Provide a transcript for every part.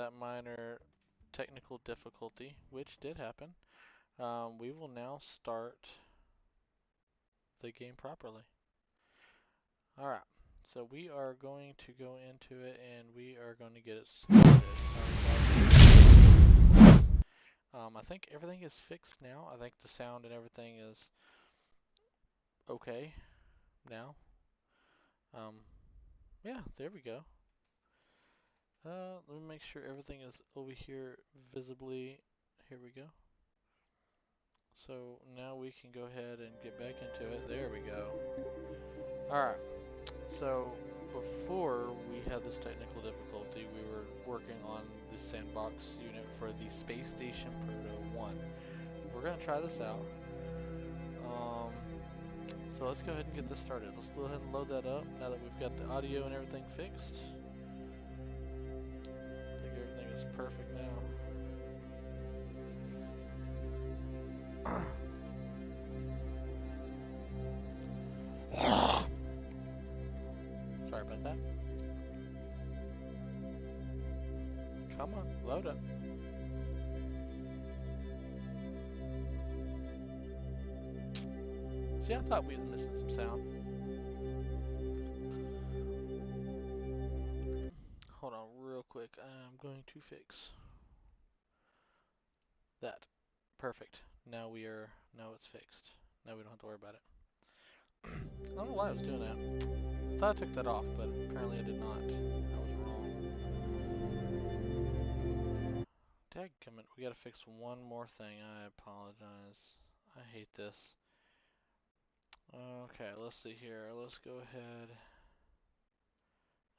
that minor technical difficulty, which did happen, we will now start the game properly. Alright, so we are going to go into it and we are going to get it started. I think everything is fixed now. I think the sound and everything is okay now. Yeah, there we go. Let me make sure everything is over here visibly. Here we go. So now we can go ahead and get back into it. There we go. Alright, so before we had this technical difficulty, we were working on the sandbox unit for the Space Station Proto 1. We're going to try this out. So let's go ahead and get this started. Let's go ahead and load that up now that we've got the audio and everything fixed. I think everything is perfect now. Sorry about that. Come on, load up. See, I thought we was missing some sound. Hold on real quick. I'm going to fix that. Perfect. Now it's fixed. Now we don't have to worry about it. I don't know why I was doing that. I thought I took that off, but apparently I did not. I was wrong. Dadgummit, we gotta fix one more thing. I apologize. I hate this. Okay, let's see here. Let's go ahead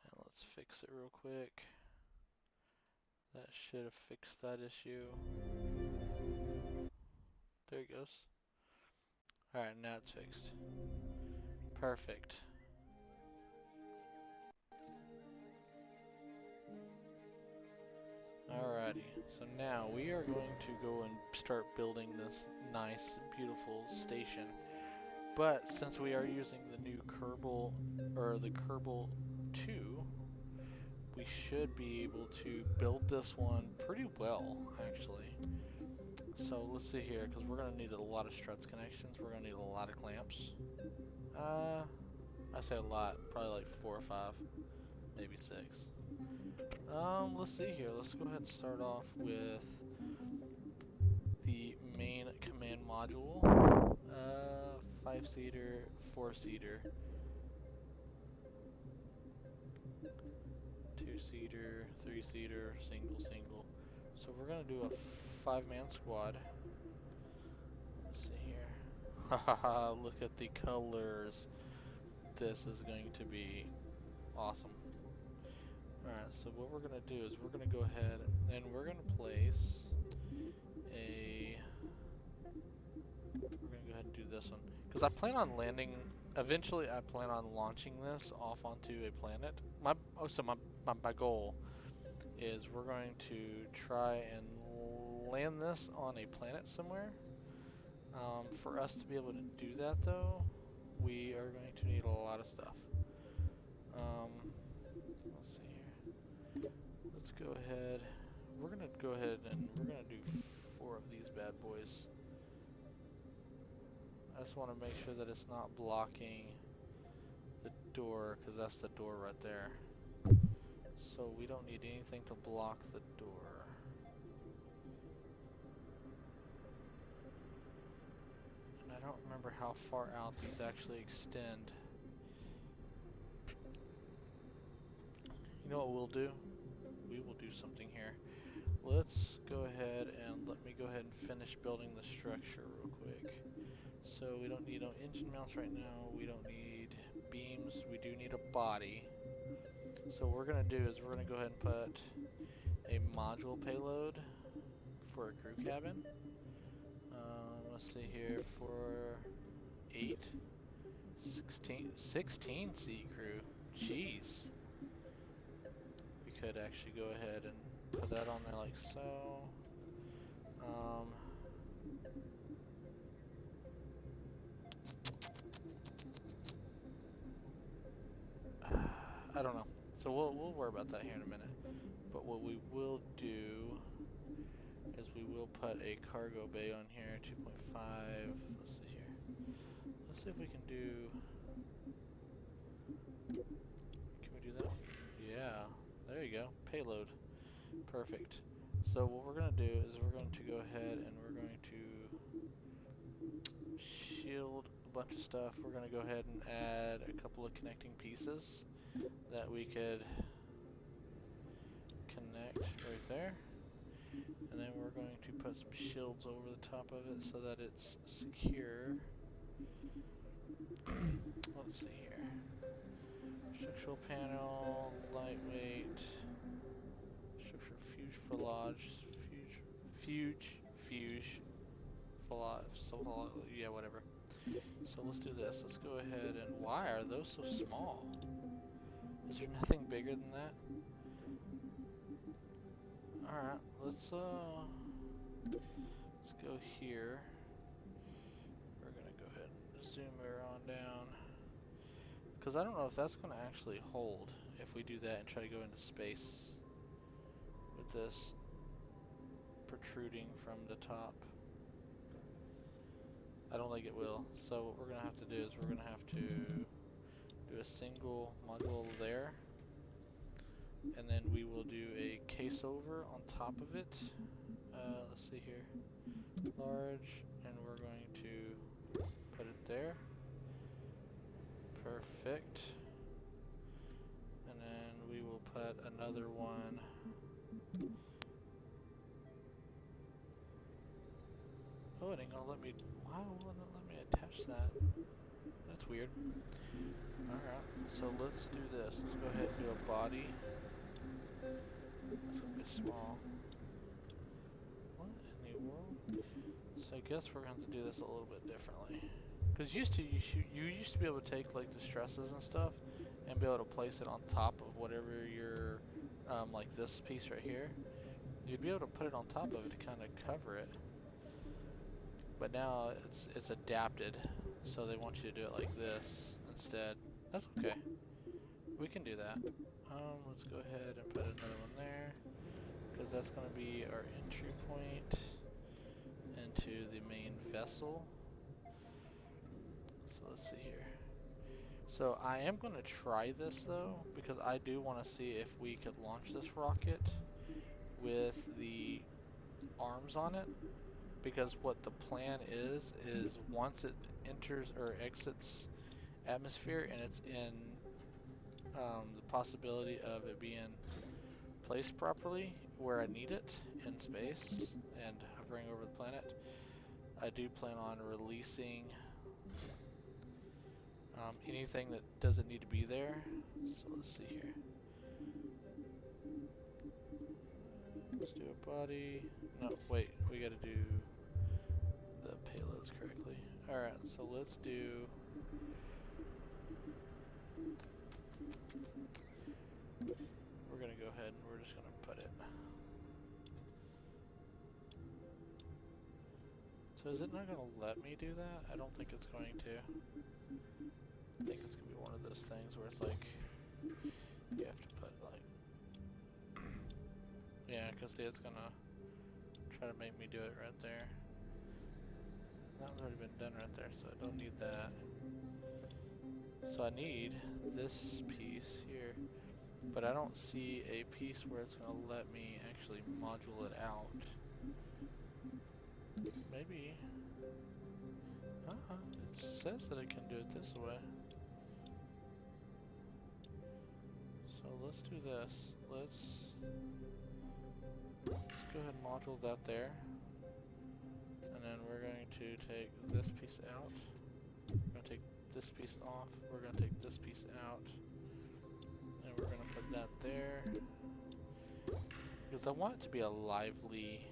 and let's fix it real quick. That should have fixed that issue. There it goes. Alright, now it's fixed. Perfect. Alrighty, so now we are going to go and start building this nice, beautiful station. But since we are using the new Kerbal, or the Kerbal 2, we should be able to build this one pretty well, actually. So let's see here, because we're going to need a lot of struts connections, we're going to need a lot of clamps. I say a lot, probably like 4 or 5, maybe 6. Let's see here, let's go ahead and start off with the main command module. 5-seater, 4-seater, 2-seater, 3-seater, single. So we're gonna do a 5-man squad. Let's see here. Haha, look at the colors. This is going to be awesome. Alright, so what we're gonna do is we're gonna go ahead and we're gonna place we're gonna go ahead and do this one. Because I plan on landing, eventually I plan on launching this off onto a planet. My goal is we're going to try and land this on a planet somewhere. For us to be able to do that though, we are going to need a lot of stuff. Let's see here. Let's go ahead. We're gonna go ahead and we're gonna do 4 of these bad boys. I just want to make sure that it's not blocking the door, because that's the door right there. So we don't need anything to block the door. And I don't remember how far out these actually extend. You know what we'll do? We will do something here. Let's go ahead and let me go ahead and finish building the structure real quick. So we don't need no engine mounts right now. We don't need beams. We do need a body. So what we're going to do is we're going to go ahead and put a module payload for a crew cabin. Let's see here, for 16 seat crew. Jeez. We could actually go ahead and put that on there like so. I don't know. So we'll worry about that here in a minute. But But what we will do is we will put a cargo bay on here, 2.5. Let's see here. Let's see if we can do. Can we do that one? Yeah. There you go. Payload. Perfect. So what we're going to do is we're going to go ahead and we're going to shield a bunch of stuff. We're going to go ahead and add a couple of connecting pieces that we could connect right there. And then we're going to put some shields over the top of it so that it's secure. Let's see here. Structural panel, lightweight, structural fuge, yeah, whatever. So let's do this. Let's go ahead and, why are those so small? Is there nothing bigger than that? Alright, let's go here. We're gonna go ahead and zoom her on down. Because I don't know if that's gonna actually hold if we do that and try to go into space with this protruding from the top. I don't think it will. So what we're gonna have to do is we're gonna have to do a single module there, and then we will do a case over on top of it. Let's see here, large, and we're going to put it there. Perfect. And then we will put another one. Oh, it ain't gonna let me. Why won't it let me attach that? That's weird. Alright, so let's do this. Let's go ahead and do a body. That's gonna be small. What in the world? So I guess we're going to have to do this a little bit differently. Because you used to be able to take like the stresses and stuff and be able to place it on top of whatever your like this piece right here. You'd be able to put it on top of it to kind of cover it. But now it's adapted, so they want you to do it like this instead. That's okay. We can do that. Let's go ahead and put another one there, because that's going to be our entry point into the main vessel. So let's see here. So I am going to try this though, because I do want to see if we could launch this rocket with the arms on it. Because what the plan is once it enters or exits atmosphere and it's in the possibility of it being placed properly where I need it in space and hovering over the planet, I do plan on releasing anything that doesn't need to be there. So let's see here. Let's do a body. No, wait, we gotta do the payloads correctly. Alright, so let's do... We're gonna go ahead and we're just gonna put it. So is it not gonna let me do that? I don't think it's going to. I think it's gonna be one of those things where it's like, you have to put like... Yeah, cause see, it's gonna try to make me do it right there. That one's already been done right there, so I don't need that. So I need this piece here, but I don't see a piece where it's going to let me actually module it out. Maybe. It says that I can do it this way. So let's do this. Let's go ahead and module that there. And then we're going to take this piece out. We're going to take this piece off. We're going to take this piece out. And we're going to put that there. Because I want it to be a lively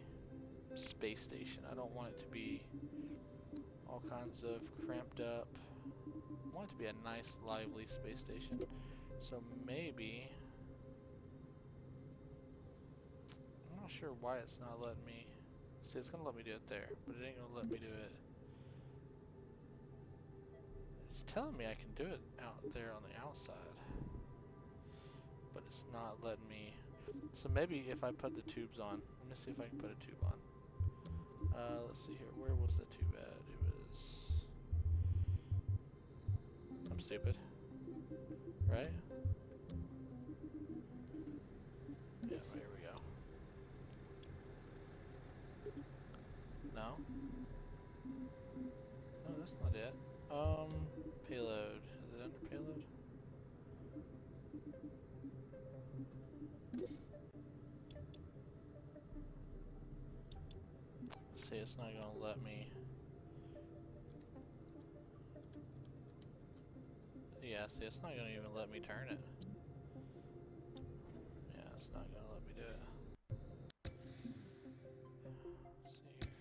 space station. I don't want it to be all kinds of cramped up. I want it to be a nice, lively space station. So maybe... I'm not sure why it's not letting me... See, it's going to let me do it there, but it ain't going to let me do it... It's telling me I can do it out there on the outside. But it's not letting me... So maybe if I put the tubes on, let me see if I can put a tube on. Let's see here. Where was the tube at? It was. I'm stupid. Right? Yeah, here we go. No? No, that's not it. Payload. Is it under payload? Let's see, it's not gonna let me. Yeah, see, it's not gonna even let me turn it. Yeah, it's not gonna let me do it. Let's see here.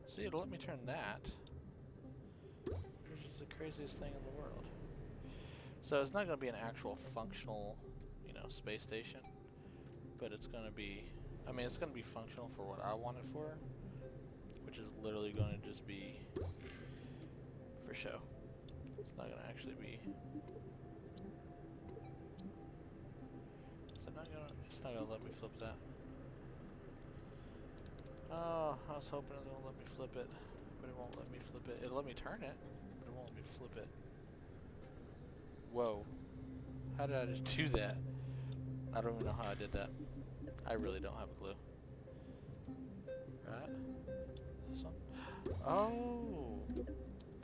See, it'll let me turn that, which is the craziest thing in the world. So it's not gonna be an actual functional, you know, space station, but it's gonna be, I mean, it's gonna be functional for what I want it for, which is literally gonna just be for show. It's not gonna actually be. Is it not gonna? It's not gonna let me flip that. Oh, I was hoping it was gonna let me flip it, but it won't let me flip it. It'll let me turn it, but it won't let me flip it. Whoa. How did I just do that? I don't even know how I did that. I really don't have a clue. Right? This one? Oh!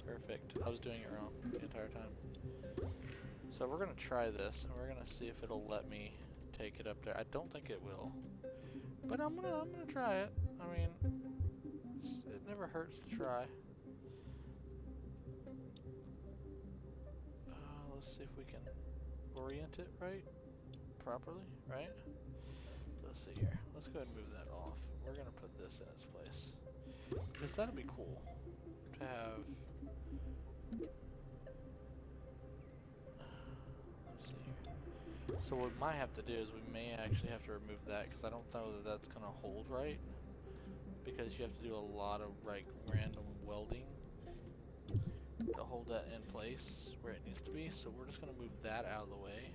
Perfect. I was doing it wrong the entire time. So we're gonna try this, and we're gonna see if it'll let me take it up there. I don't think it will, but I'm gonna try it. I mean, it never hurts to try. Let's see if we can orient it right, properly, right? Let's see here. Let's go ahead and move that off. We're gonna put this in its place, because that'd be cool to have. Let's see here. So what we might have to do is we may actually have to remove that, because I don't know that that's gonna hold right, because you have to do a lot of like random welding to hold that in place where it needs to be. So we're just gonna move that out of the way,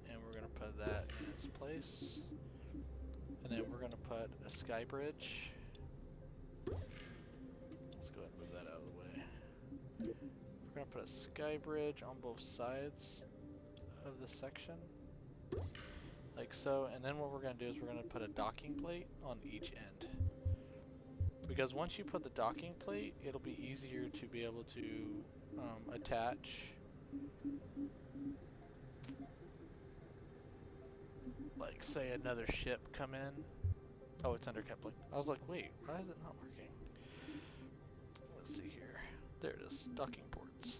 and we're gonna put that in its place, and then we're gonna put a sky bridge. Let's go ahead and move that out of the way. We're gonna put a sky bridge on both sides of the section, like so, and then what we're gonna do is we're gonna put a docking plate on each end. Because once you put the docking plate, it'll be easier to be able to attach like say another ship come in. Oh, it's under coupling. I was like, wait, why is it not working? Let's see here. There it is, docking ports.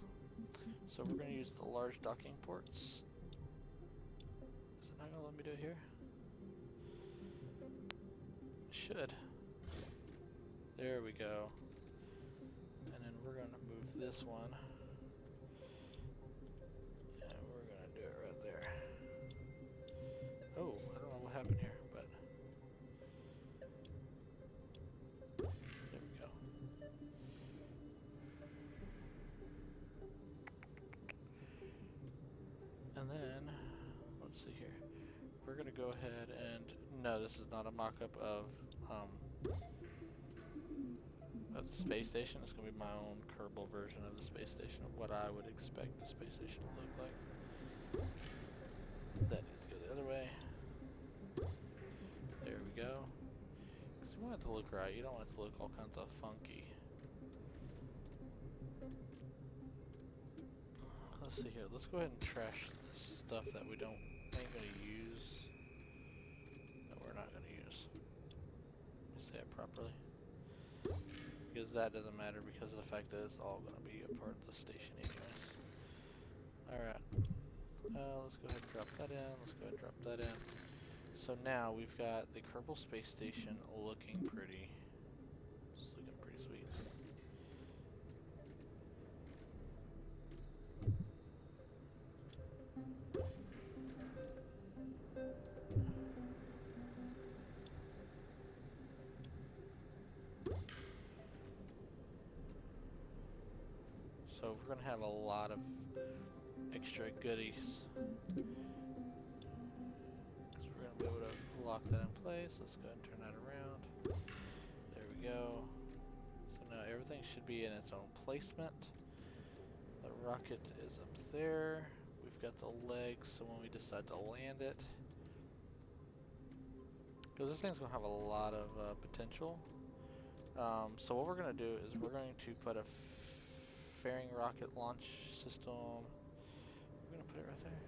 So we're gonna use the large docking ports. Is it not gonna let me do it here? It should. There we go. And then we're gonna move this one. And we're gonna do it right there. Oh, I don't know what happened here, but there we go. And then, let's see here. We're gonna go ahead and, no, this is not a mock-up of the space station. It's gonna be my own Kerbal version of the space station, of what I would expect the space station to look like. That needs to go the other way. There we go. Because you want it to look right, you don't want it to look all kinds of funky. Let's see here, let's go ahead and trash this stuff that we ain't gonna use. That we're not gonna use. Let me say it properly. Because that doesn't matter because of the fact that it's all gonna be a part of the station anyways. Alright. Let's go ahead and drop that in, let's go ahead and drop that in. So now we've got the Kerbal Space Station looking pretty. It's looking pretty sweet. So we're gonna have a lot of extra goodies. Because we're going to be able to lock that in place. Let's go ahead and turn that around. There we go. So now everything should be in its own placement. The rocket is up there. We've got the legs, so when we decide to land it, because this thing's going to have a lot of potential. So what we're going to do is we're going to put a fairing rocket launch system. We're going to put it right there.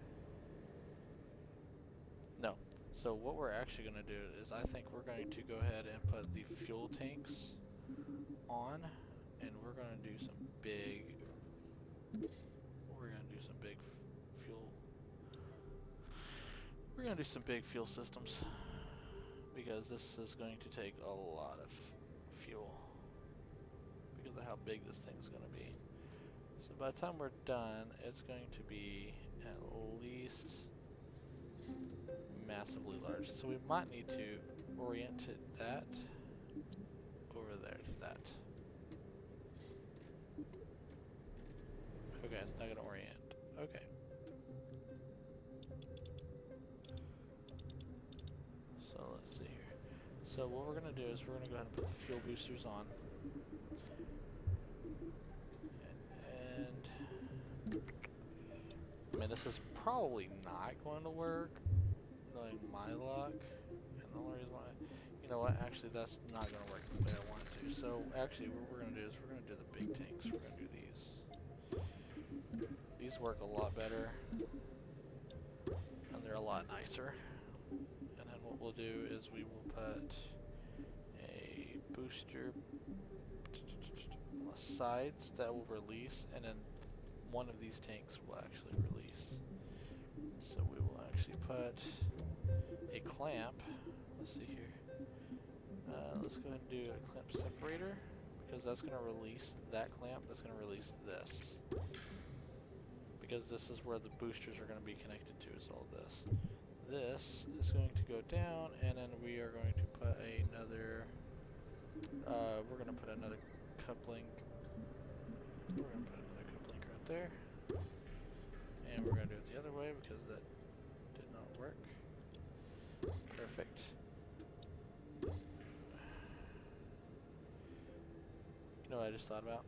No. So what we're actually going to do is I think we're going to go ahead and put the fuel tanks on, and we're going to do some big fuel. We're going to do some big fuel systems because this is going to take a lot of fuel because of how big this thing's going to be. So by the time we're done, it's going to be at least massively large. So we might need to orient it that over there to that. Okay, it's not going to orient. Okay. So let's see here. So what we're going to do is we're going to go ahead and put the fuel boosters on. And I mean, this is probably not going to work, knowing my luck. And the only reason why, you know what, actually that's not going to work the way I want it to. So actually what we're going to do is we're going to do the big tanks. We're going to do these. These work a lot better, and they're a lot nicer. And then what we'll do is we will put a booster on the sides that will release, and then one of these tanks will actually release. So we will actually put a clamp. Let's see here. Let's go ahead and do a clamp separator, because that's going to release that clamp. That's going to release this, because this is where the boosters are going to be connected to, is all this. This is going to go down, and then we are going to put another, we're going to put another coupling. We're going to put another coupling right there. And we're going to do it the other way because that did not work. Perfect. You know what I just thought about?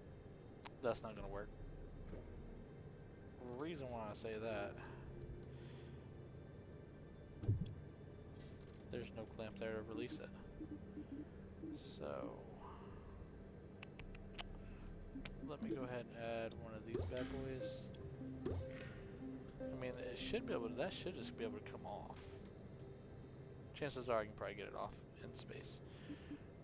That's not going to work. The reason why I say that, there's no clamp there to release it. So let me go ahead and add one of these bad boys. I mean, it should be able to, that should just be able to come off. Chances are I can probably get it off in space.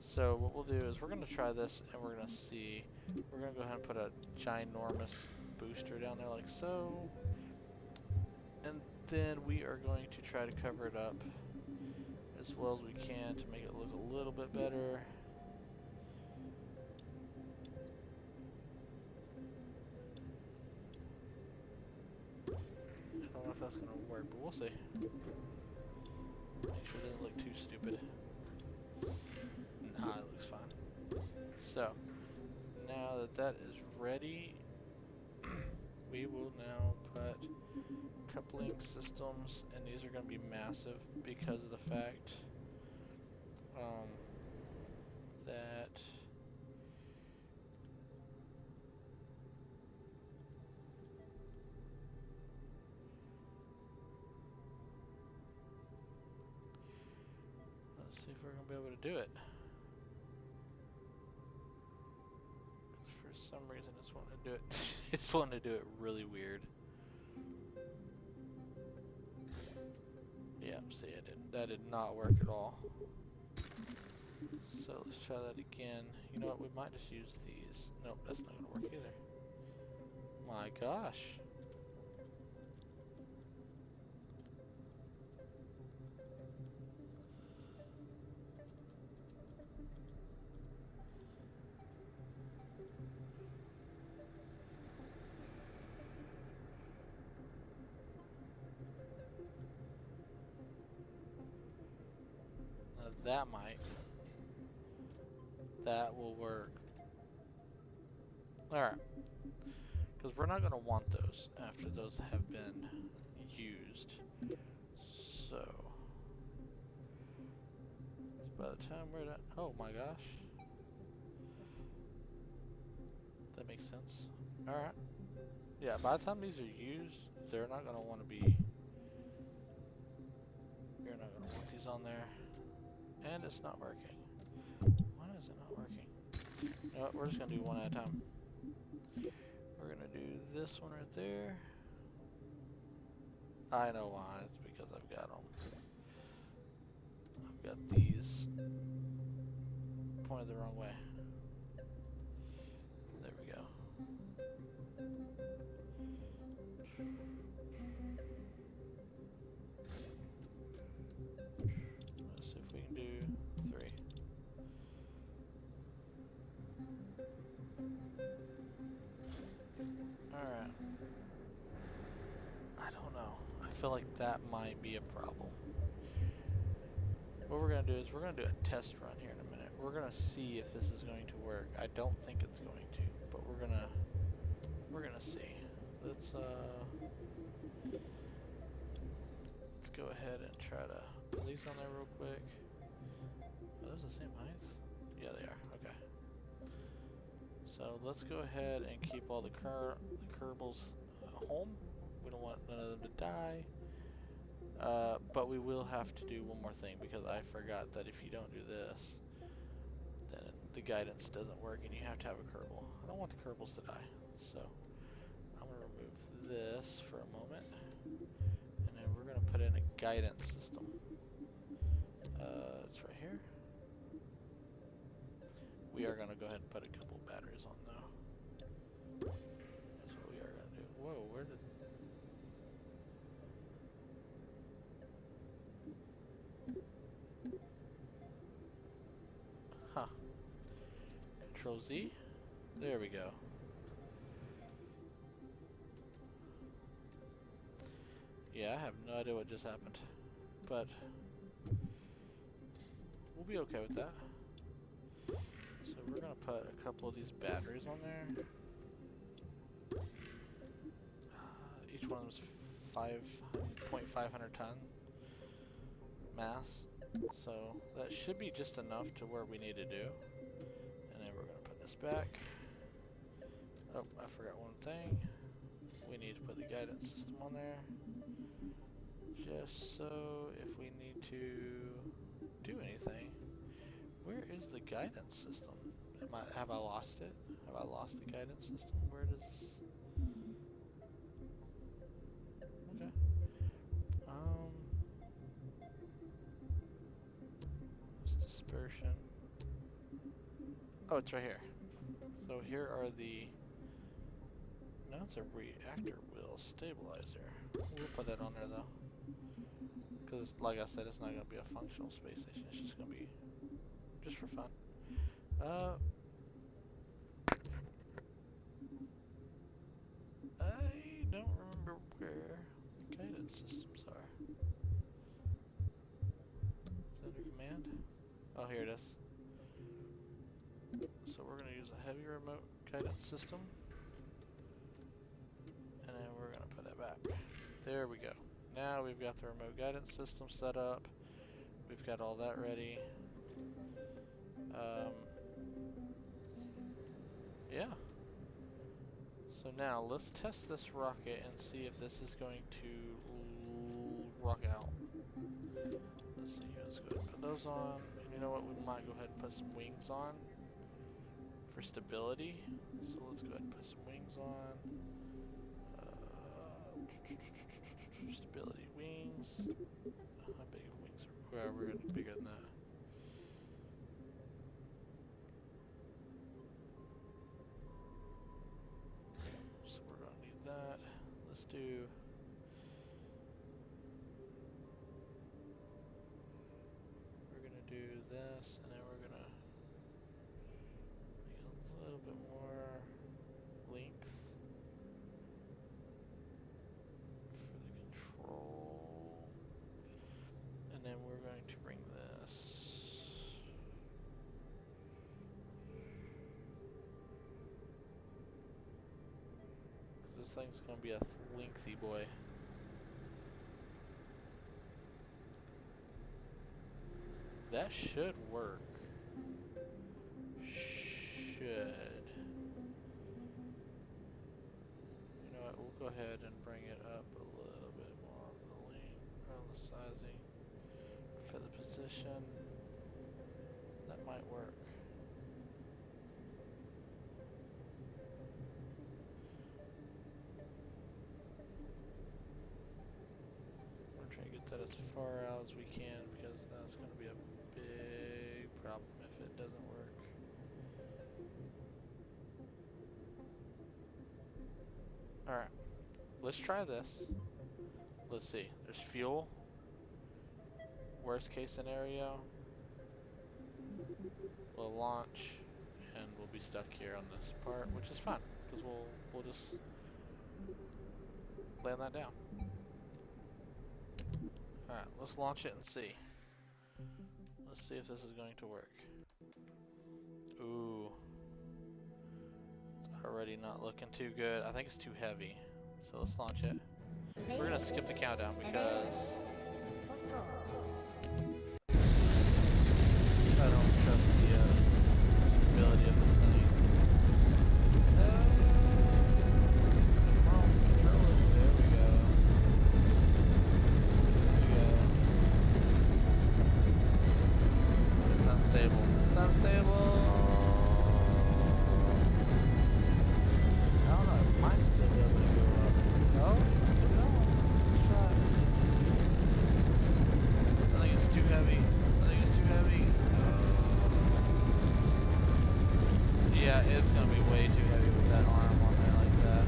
So what we'll do is we're going to try this, and we're going to see, we're going to go ahead and put a ginormous booster down there like so. And then we are going to try to cover it up as well as we can to make it look a little bit better. I don't know if that's going to work, but we'll see. Make sure it doesn't look too stupid. Nah, it looks fine. So, now that that is ready, we will now put coupling systems, and these are going to be massive because of the fact that let's see if we're going to be able to do it. For some reason it's wanting to do it it's wanting to do it really weird. Yeah, see, that did not work at all. So let's try that again. You know what, we might just use these. Nope, that's not gonna work either. My gosh. Now that will work. Alright. Because we're not going to want those after those have been used. So, by the time we're done, oh my gosh, that makes sense. Alright, yeah, by the time these are used, they're not going to want to be, you're not going to want these on there, and it's not working. Why is it not working? You know what, we're just going to do one at a time. We're going to do this one right there. I know why, it's because I've got them. I've got these pointed the wrong way. There we go. Let's see if we can do 3. Alright. I don't know. I feel like that might be a problem. What we're going to do is we're going to do a test run here in a minute. We're going to see if this is going to work. I don't think it's going to, but we're going to see. Let's go ahead and try to put these on there real quick. Are those the same height? Yeah, they are. Okay. So let's go ahead and keep all the Kerbals home. We don't want none of them to die. But we will have to do one more thing because I forgot that if you don't do this, then the guidance doesn't work and you have to have a Kerbal. I don't want the Kerbals to die. So I'm going to remove this for a moment. And then we're going to put in a guidance system. It's right here. We are going to go ahead and put a couple batteries on though. That's what we are going to do. Whoa, where did... Huh. Control Z. There we go. Yeah, I have no idea what just happened. But we'll be okay with that. So we're going to put a couple of these batteries on there. Each one of them is 500 ton mass. So that should be just enough to where we need to do. And then we're going to put this back. Oh, I forgot one thing. We need to put the guidance system on there. Just so if we need to do anything. Where is the guidance system? Have I lost it? Have I lost the guidance system? Where does... Okay. What's dispersion? Oh, it's right here. So here are the... No, it's a reactor wheel stabilizer. We'll put that on there though. Because like I said, it's not going to be a functional space station. It's just going to be just for fun. I don't remember where the guidance systems are. Is that under command? Oh, here it is. So we're going to use a heavy remote guidance system. And then we're going to put that back. There we go. Now we've got the remote guidance system set up. We've got all that ready. Yeah. So now let's test this rocket and see if this is going to rock out. Let's see. Let's go ahead and put those on. And you know what? We might go ahead and put some wings on for stability. So let's go ahead and put some wings on. Stability wings. How big of wings are we? We're going to be bigger than that. So we're going to need that. Let's do... We're going to do this, and then we're going to make a little bit more length for the control. And then we're going to bring this... thing's gonna be a lengthy boy. That should work. Should. You know what, we'll go ahead and bring it up a little bit more on the length, or on the sizing, for the position. That might work. We're trying to get that as far out as we can because that's going to be a big problem if it doesn't work. Alright, let's try this. Let's see, there's fuel. Worst case scenario, we'll launch and we'll be stuck here on this part, which is fine because we'll just land that down. Alright, let's launch it and see. Let's see if this is going to work. Ooh. It's already not looking too good. I think it's too heavy. So let's launch it. We're gonna skip the countdown because I don't trust the stability of this thing. Come on, control it. There we go. It's unstable. It's unstable. I don't know. It might still be able to go up. Oh, it's still going. Let's try it. I think it's too heavy. I think it's too heavy. Yeah, it's gonna be way too heavy with that arm on there like that.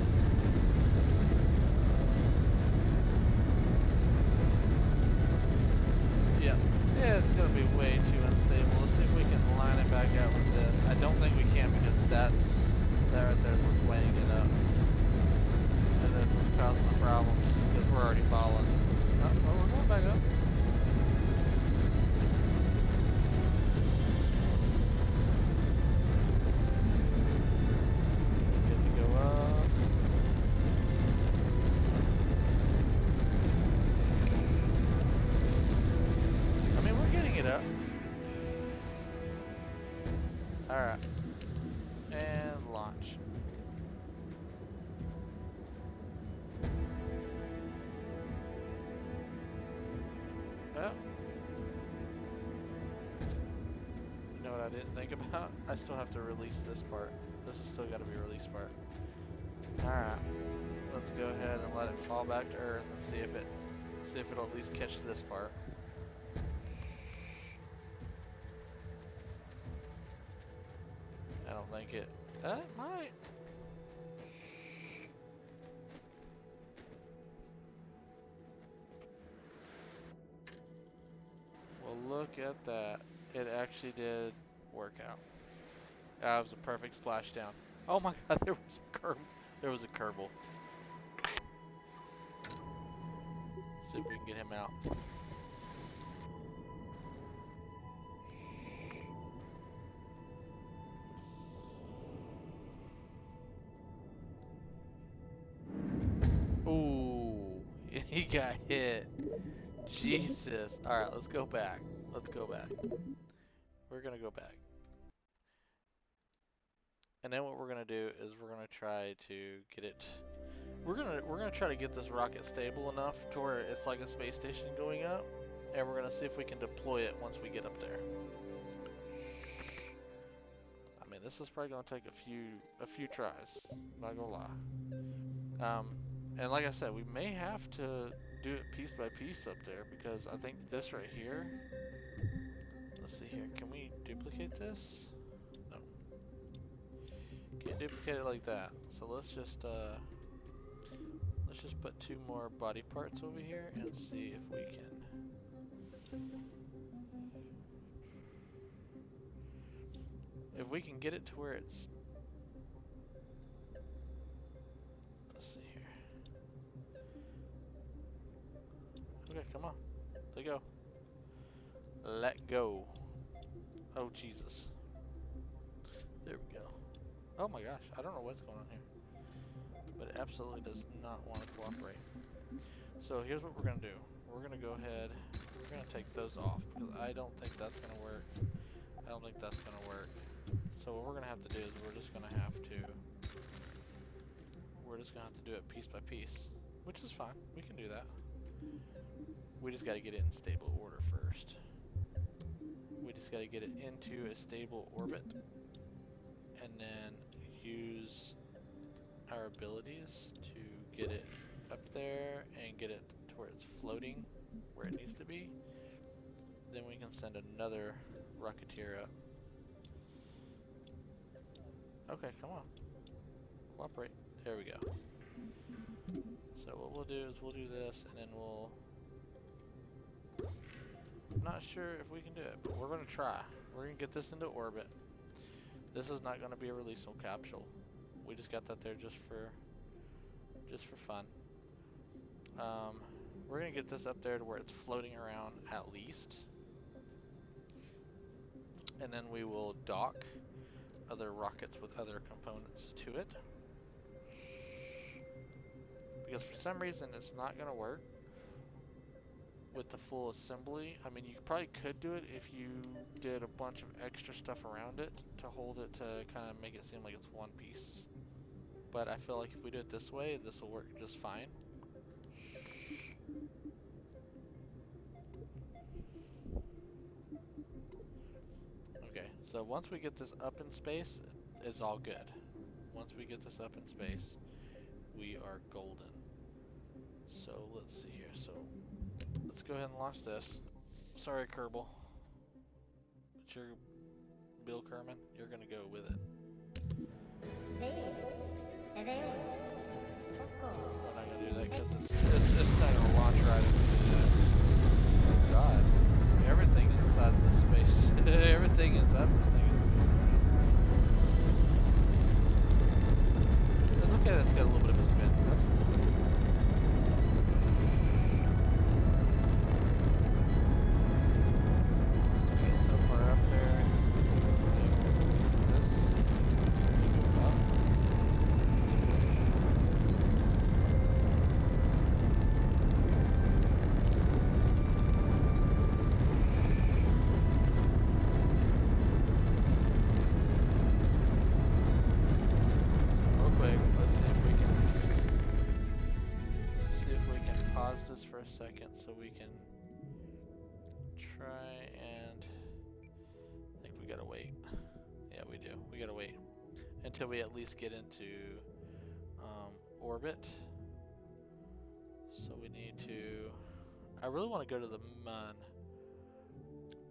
Yeah, it's gonna be way too unstable. Let's see if we can line it back out with this. I don't think we can because that right there is what's weighing it up. And that's what's causing the problems because we're already falling. Oh, well, we're going back up. Alright. And launch. Well. You know what I didn't think about? I still have to release this part. This has still got to be a release part. Alright. Let's go ahead and let it fall back to Earth and see if it'll at least catch this part. I don't think it might. Well, look at that. It actually did work out. That was a perfect splashdown. Oh my god, there was a Kerbal. Let's see if we can get him out. Ooh, he got hit. Jesus. Alright, let's go back. Let's go back. We're gonna go back. And then what we're gonna do is we're gonna try to get it. We're gonna try to get this rocket stable enough to where it's like a space station going up, and we're gonna see if we can deploy it once we get up there. I mean, this is probably gonna take a few tries. Not gonna lie. And like I said, we may have to do it piece by piece up there because I think this right here. Let's see here. Can we duplicate this? No. Can't duplicate it like that. So let's just put 2 more body parts over here and see if we can get it to where it's. Let's see here. Okay, come on. Let go. Let go. Oh Jesus. There we go. Oh my gosh, I don't know what's going on here. but it absolutely does not want to cooperate. So here's what we're going to do. We're going to go ahead, we're going to take those off because I don't think that's going to work. I don't think that's going to work. So what we're going to have to do is we're just going to have to do it piece by piece, which is fine. We can do that. We just got to get it in stable order first. We just got to get it into a stable orbit and then use our abilities to get it up there and get it to where it's floating where it needs to be. Then we can send another Rocketeer up. Okay, come on. Cooperate. There we go. So what we'll do is we'll do this and then we'll... I'm not sure if we can do it, but we're going to try. We're going to get this into orbit. This is not going to be a releasable capsule. We just got that there just for fun. We're going to get this up there to where it's floating around at least. And then we will dock other rockets with other components to it. Because for some reason it's not going to work with the full assembly. I mean, you probably could do it if you did a bunch of extra stuff around it to hold it to kind of make it seem like it's one piece. But I feel like if we do it this way, this will work just fine. Okay, so once we get this up in space, it's all good. Once we get this up in space, we are golden. So let's see here. So let's go ahead and launch this. Sorry, Kerbal. It's your Bill Kerman. You're gonna go with it. We're not gonna do that because it's not gonna launch right if we do that. Oh God! Everything inside this space, everything inside this thing is moving around. It's okay. That's got a little bit of a spin. That's cool. For a second so we can try and I think we gotta wait. Yeah, we do. We gotta wait until we at least get into orbit. So we need to... I really want to go to the moon,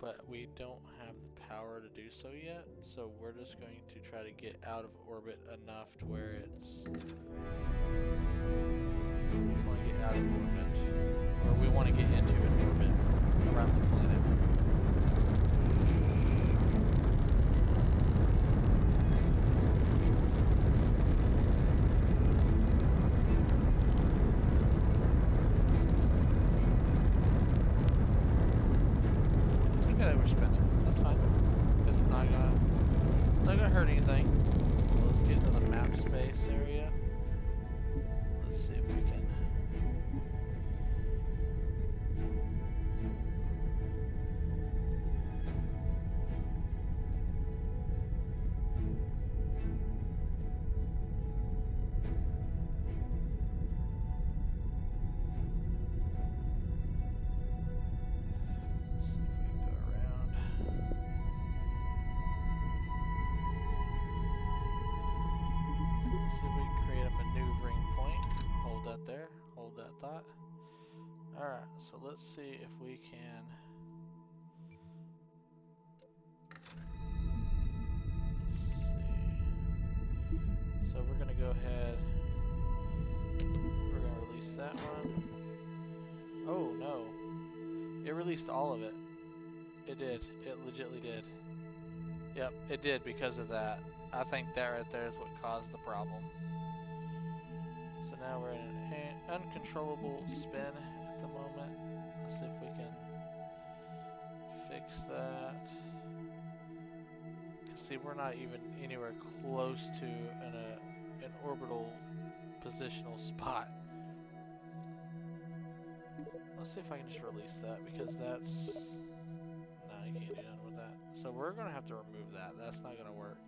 but we don't have the power to do so yet. So we're just going to try to get out of orbit enough to where it's... We just want to get out of orbit. Or we want to get into an orbit around the planet. It's okay that we're spinning. That's fine. It's not gonna hurt anything. So let's get into the map space area. Let's see if we can. Alright, so let's see if we can... Let's see... So we're gonna go ahead... We're gonna release that one. Oh no. It released all of it. It did. It legitly did. Yep, it did because of that. I think that right there is what caused the problem. So now we're in an uncontrollable spin at the moment. Let's see if we can fix that. See, we're not even anywhere close to an orbital positional spot. Let's see if I can just release that, because that's... No, you can't do nothing with that. So we're gonna have to remove that. That's not gonna work.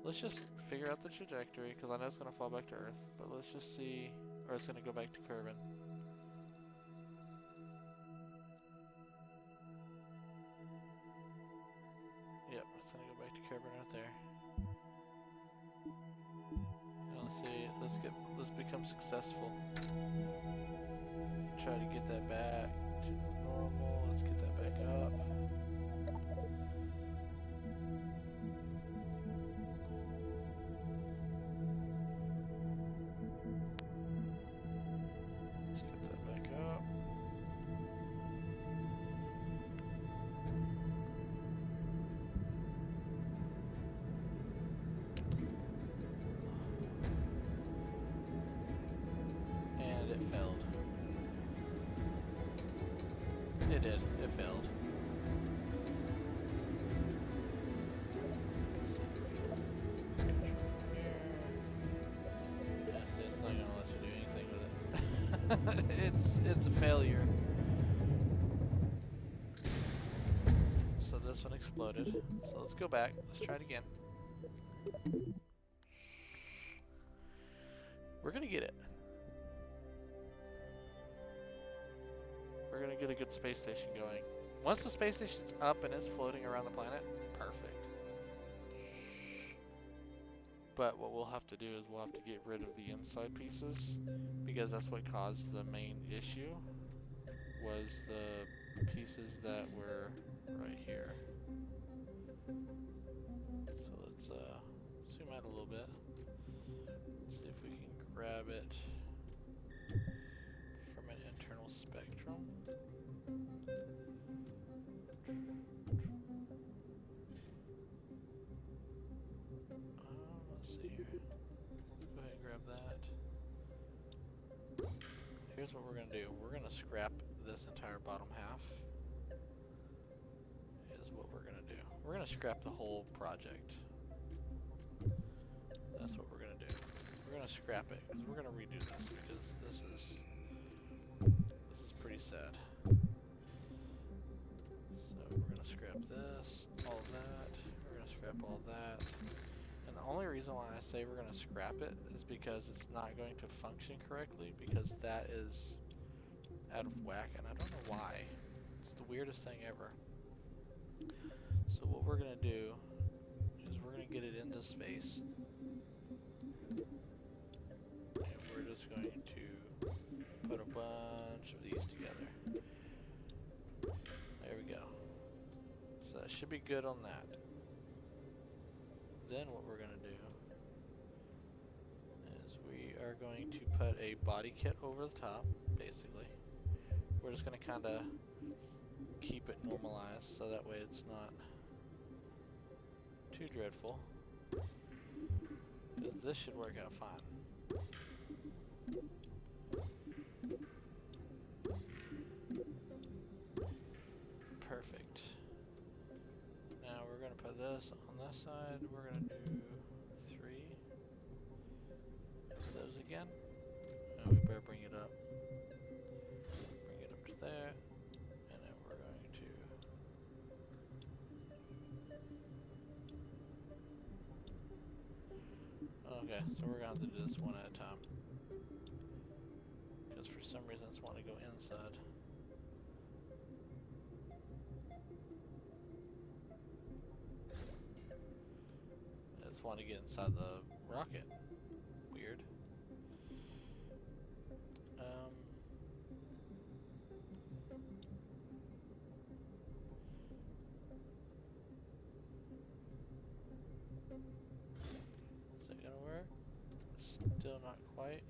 Let's just figure out the trajectory, because I know it's gonna fall back to Earth. But let's just see... Or it's gonna go back to Kerbin. Yep, it's gonna go back to Kerbin right there. Now let's see, let's become successful. Try to get that back to normal. Let's get that back up. Let's get that back up. And it failed. It did. It failed. Let's see. Control from here. Yeah, see, it's not gonna let you do anything with it. it's a failure. So this one exploded. So let's go back. Let's try it again. We're gonna get it. We're gonna get a good space station going. Once the space station's up and it's floating around the planet, perfect. But what we'll have to do is we'll have to get rid of the inside pieces, because that's what caused the main issue, was the pieces that were right here. So let's zoom out a little bit. Let's see if we can grab it from an internal spectrum. Let's see here. Let's go ahead and grab that. Here's what we're gonna do. We're gonna scrap this entire bottom half. Is what we're gonna do. We're gonna scrap the whole project. That's what we're gonna do. We're gonna scrap it because we're gonna redo this, because this is pretty sad. So we're gonna scrap this, all that. We're gonna scrap all that. And the only reason why I say we're gonna scrap it is because it's not going to function correctly, because that is out of whack, and I don't know why. It's the weirdest thing ever. So what we're gonna do is we're gonna get it into space. And we're just going to put a bunch of these together. There we go. So that should be good on that. Then what we're going to do is we are going to put a body kit over the top, basically. We're just going to kind of keep it normalized so that way it's not too dreadful. Because this should work out fine. Perfect. Now we're going to put this on this side. We're going to do 3 of those again. Now we better bring it up. Bring it up to there. And then we're going to... Okay, so we're going to have to do this one at a time. Because for some reason it's wanting to go inside. It's wanting to get inside the rocket. Weird. Is it gonna work? Still not quite.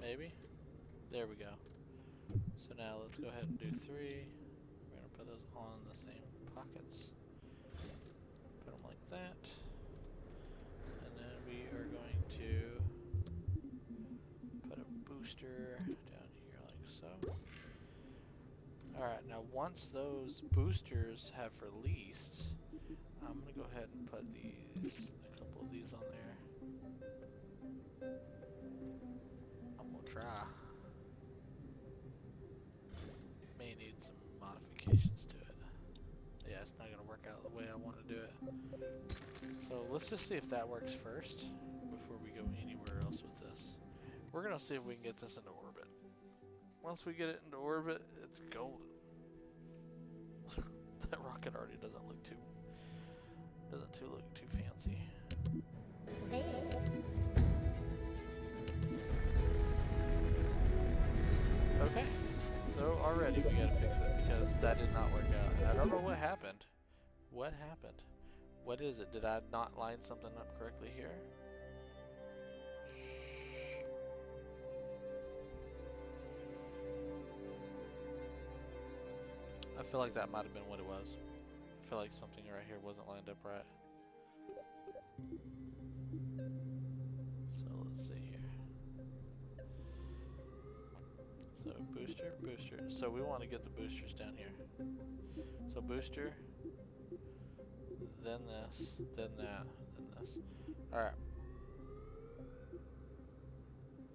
Maybe? There we go. So now let's go ahead and do 3. We're gonna put those on the same pockets. Put them like that. And then we are going to put a booster down here like so. Alright, now once those boosters have released, I'm gonna go ahead and put a couple of these on there. I'm gonna try. May need some modifications to it. Yeah, it's not gonna work out the way I want to do it. So let's just see if that works first before we go anywhere else with this. We're gonna see if we can get this into orbit. Once we get it into orbit, it's golden. That rocket already doesn't look too fancy. Okay, so already we gotta fix it because that did not work out. I don't know what happened. What happened? What is it? Did I not line something up correctly here? I feel like that might have been what it was. I feel like something right here wasn't lined up right. So let's see here. So booster, booster. So we want to get the boosters down here. So booster, then this, then that, then this. Alright.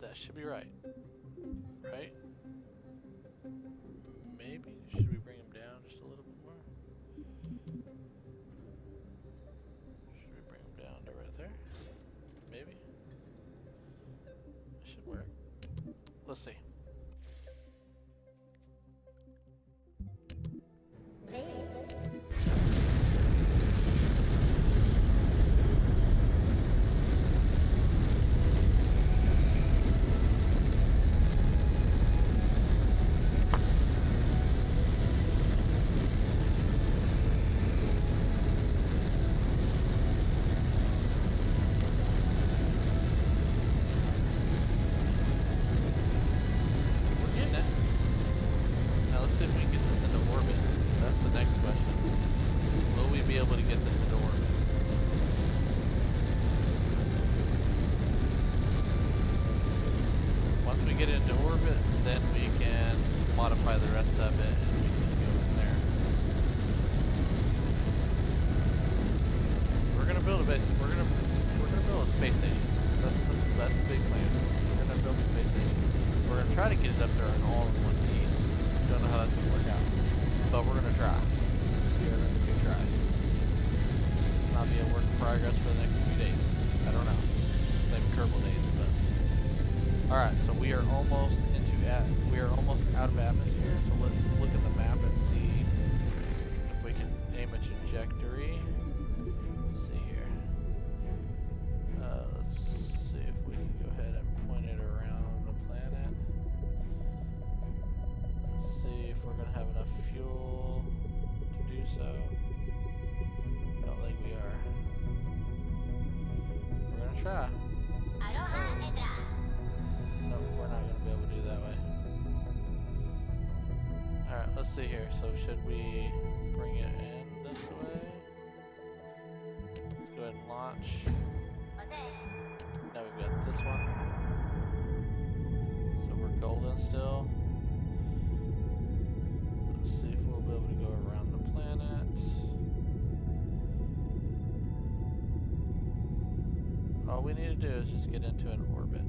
That should be right. Right? Maybe? Should we bring them down just a little bit more? Should we bring them down to right there? Maybe? That should work. Let's see. See here, so should we bring it in this way? Let's go ahead and launch. Now we've got this one. So we're golden still. Let's see if we'll be able to go around the planet. All we need to do is just get into an orbit.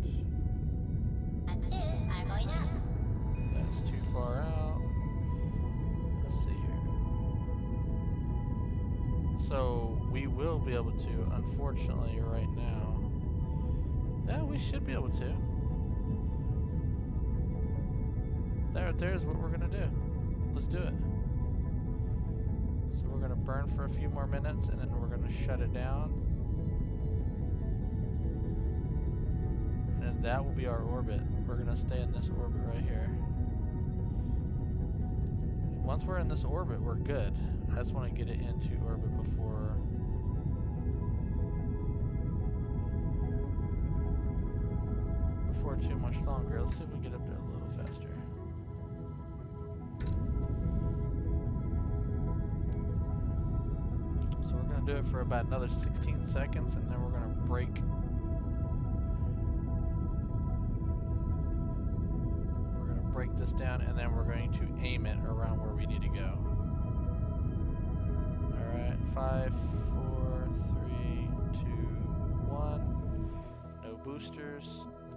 That's too far out. So we will be able to, unfortunately, right now. Yeah, we should be able to. There's what we're gonna do. Let's do it. So we're gonna burn for a few more minutes, and then we're gonna shut it down. And that will be our orbit. We're gonna stay in this orbit right here. Once we're in this orbit, we're good. I just want to get it into orbit before too much longer. Let's see if we can get up there a little faster. So we're going to do it for about another 16 seconds, and then we're going to break. We're going to break this down, and then we're going to aim it around where we need to go. Alright, 5, 4, 3, 2, 1. No boosters.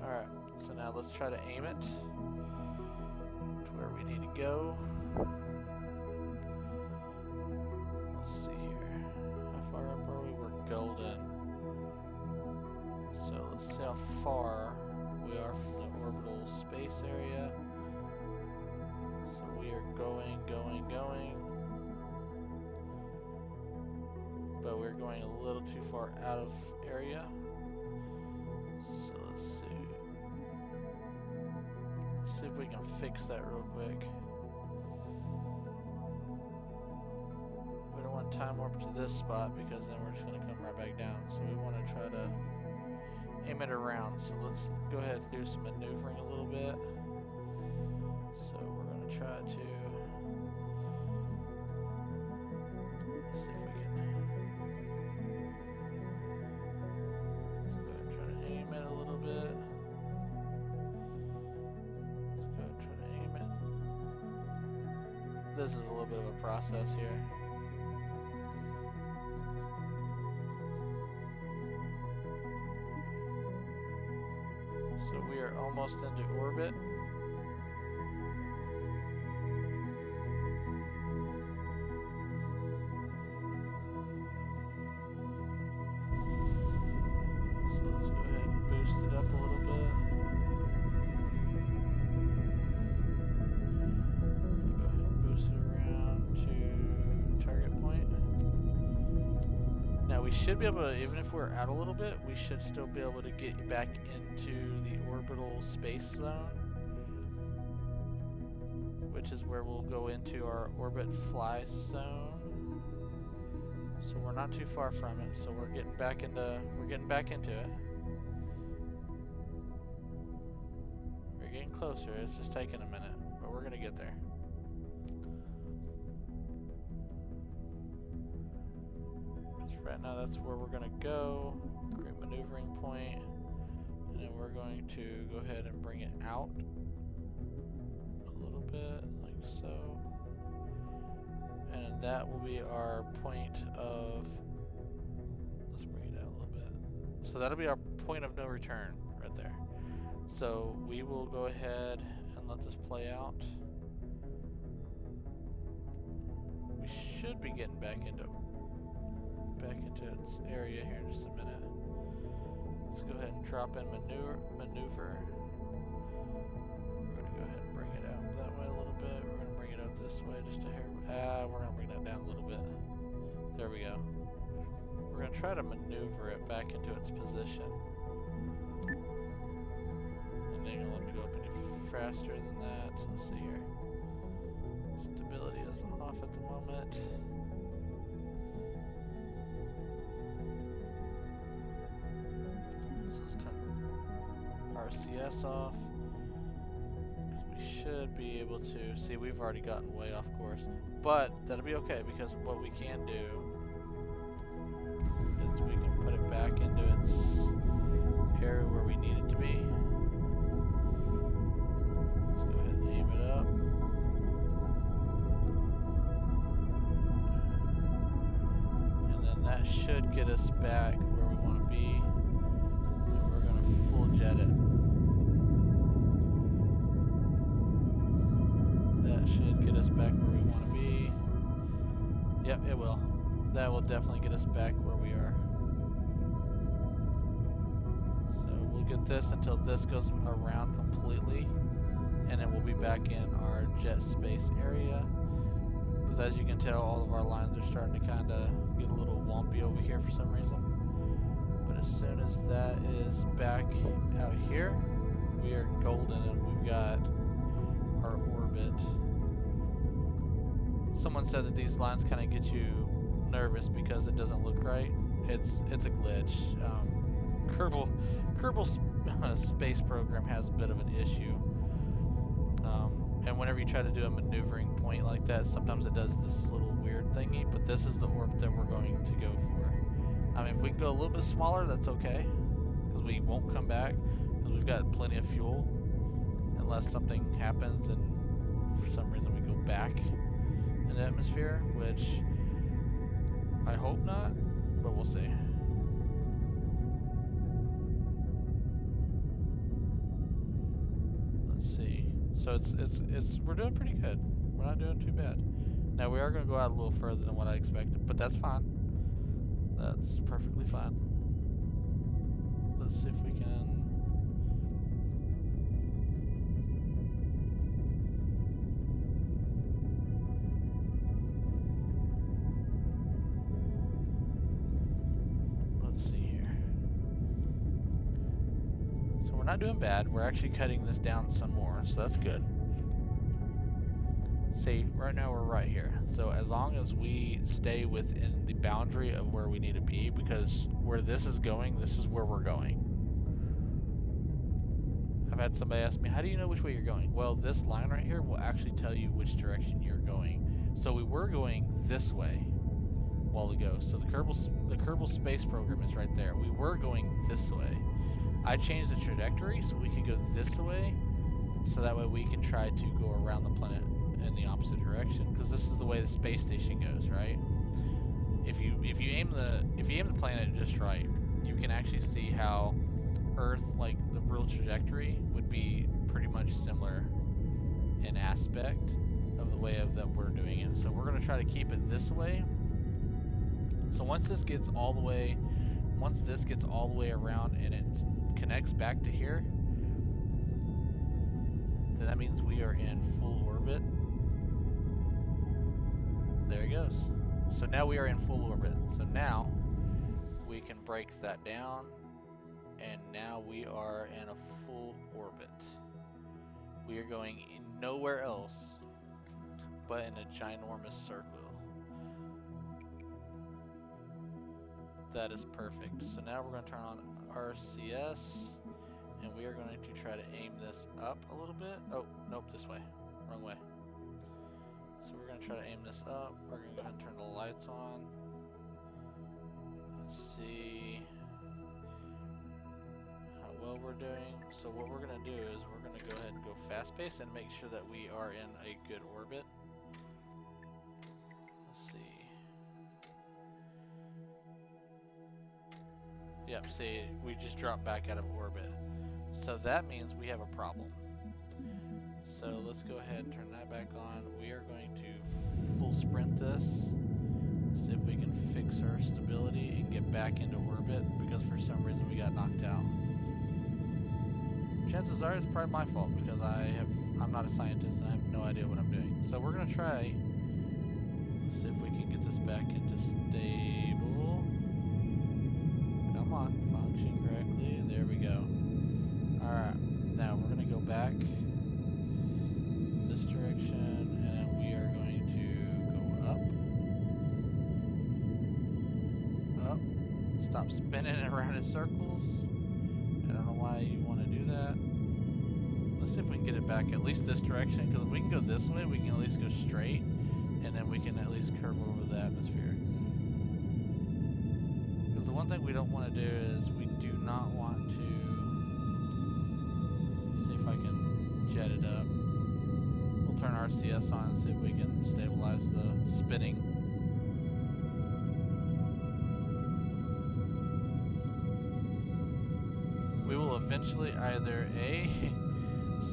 Alright, so now let's try to aim it to where we need to go. Let's see here. How far up are we? We're golden. So let's see how far we are from the orbital space area. So we are going. But we're going a little too far out of area. So let's see. Let's see if we can fix that real quick. We don't want to time warp to this spot because then we're just going to come right back down. So we want to try to aim it around. So let's go ahead and do some maneuvering a little bit. So we're going to try to see if we can. Let's go ahead and try to aim it a little bit. Let's go ahead and try to aim it. This is a little bit of a process here. So we are almost into orbit. So let's go ahead and boost it up a little bit. Go ahead and boost it around to target point. Now we should be able to, even if we're out a little bit, we should still be able to get back into the orbital space zone, which is where we'll go into our orbit fly zone. So we're not too far from it. So we're getting back into it. We're getting closer. It's just taking a minute, but we're gonna get there. Right now that's where we're going to go, create maneuvering point, and then we're going to go ahead and bring it out a little bit, like so. And that will be our point of, let's bring it out a little bit. So that'll be our point of no return right there. So we will go ahead and let this play out. We should be getting back into its area here in just a minute. Let's go ahead and drop in maneuver. We're going to go ahead and bring it out that way a little bit. We're going to bring it out this way just a hair. We're going to bring that down a little bit. There we go. We're going to try to maneuver it back into its position. And then let me go up any faster than that. Let's see here. Stability is off at the moment. RCS off, because we should be able to see we've already gotten way off course, but that'll be okay because what we can do is we can put it back into its area where we need it to be. Let's go ahead and aim it up. And then that should get us back where we want to be. And we're going to full jet it. That should get us back where we want to be. Yep, it will. That will definitely get us back where we are. So we'll get this until this goes around completely, and then we'll be back in our jet space area. Because as you can tell, all of our lines are starting to kind of get a little wompy over here for some reason. But as soon as that is back out here, we are golden and we've got our orbit. Someone said that these lines kind of get you nervous because it doesn't look right. It's a glitch. Kerbal Space Program has a bit of an issue. And whenever you try to do a maneuvering point like that, sometimes it does this little weird thingy, but this is the orbit that we're going to go for. I mean, if we can go a little bit smaller, that's okay, because we won't come back, because we've got plenty of fuel. And unless something happens and for some reason we go back in the atmosphere, which I hope not, but we'll see. Let's see. So it's we're doing pretty good. We're not doing too bad. Now we are going to go out a little further than what I expected, but that's fine. That's perfectly fine. Let's see if we can. Let's see here. So we're not doing bad. We're actually cutting this down some more, so that's good. See, right now we're right here. So as long as we stay within the boundary of where we need to be, because where this is going, this is where we're going. I've had somebody ask me, how do you know which way you're going? Well, this line right here will actually tell you which direction you're going. So we were going this way a while ago. So the Kerbal Space Program is right there. We were going this way. I changed the trajectory so we could go this way, so that way we can try to go around the planet in the opposite direction, because this is the way the space station goes, right? If you aim the planet just right, you can actually see how Earth, like the real trajectory, would be pretty much similar in aspect of the way that we're doing it. So we're going to try to keep it this way. So once this gets all the way around and it connects back to here, then that means we are in full orbit. There it goes. So now we are in full orbit. So now we can break that down, and now we are in a full orbit. We are going in nowhere else but in a ginormous circle. That is perfect. So now we're going to turn on RCS, and we are going to try to aim this up a little bit. Oh, nope, this way. Wrong way. So we're going to try to aim this up. We're going to go ahead and turn the lights on. Let's see how well we're doing. So what we're going to do is we're going to go ahead and go fast pace and make sure that we are in a good orbit. Let's see. Yep, see, we just dropped back out of orbit. So that means we have a problem. So let's go ahead and turn that back on. We are going to full sprint this. See if we can fix our stability and get back into orbit, because for some reason we got knocked out. Chances are it's probably my fault, because I'm not a scientist and I have no idea what I'm doing. So we're gonna try, see if we can get this back into stable. Come on, function correctly. There we go. Alright, now we're gonna go back this direction, and then we are going to go up. Up. Stop spinning around in circles. I don't know why you want to do that. Let's see if we can get it back at least this direction, because if we can go this way, we can at least go straight, and then we can at least curve over the atmosphere. Because the one thing we don't want to do is we do not want to, see if I can jet it up. We'll turn RCS on and see if we can stabilize the spinning. We will eventually either A,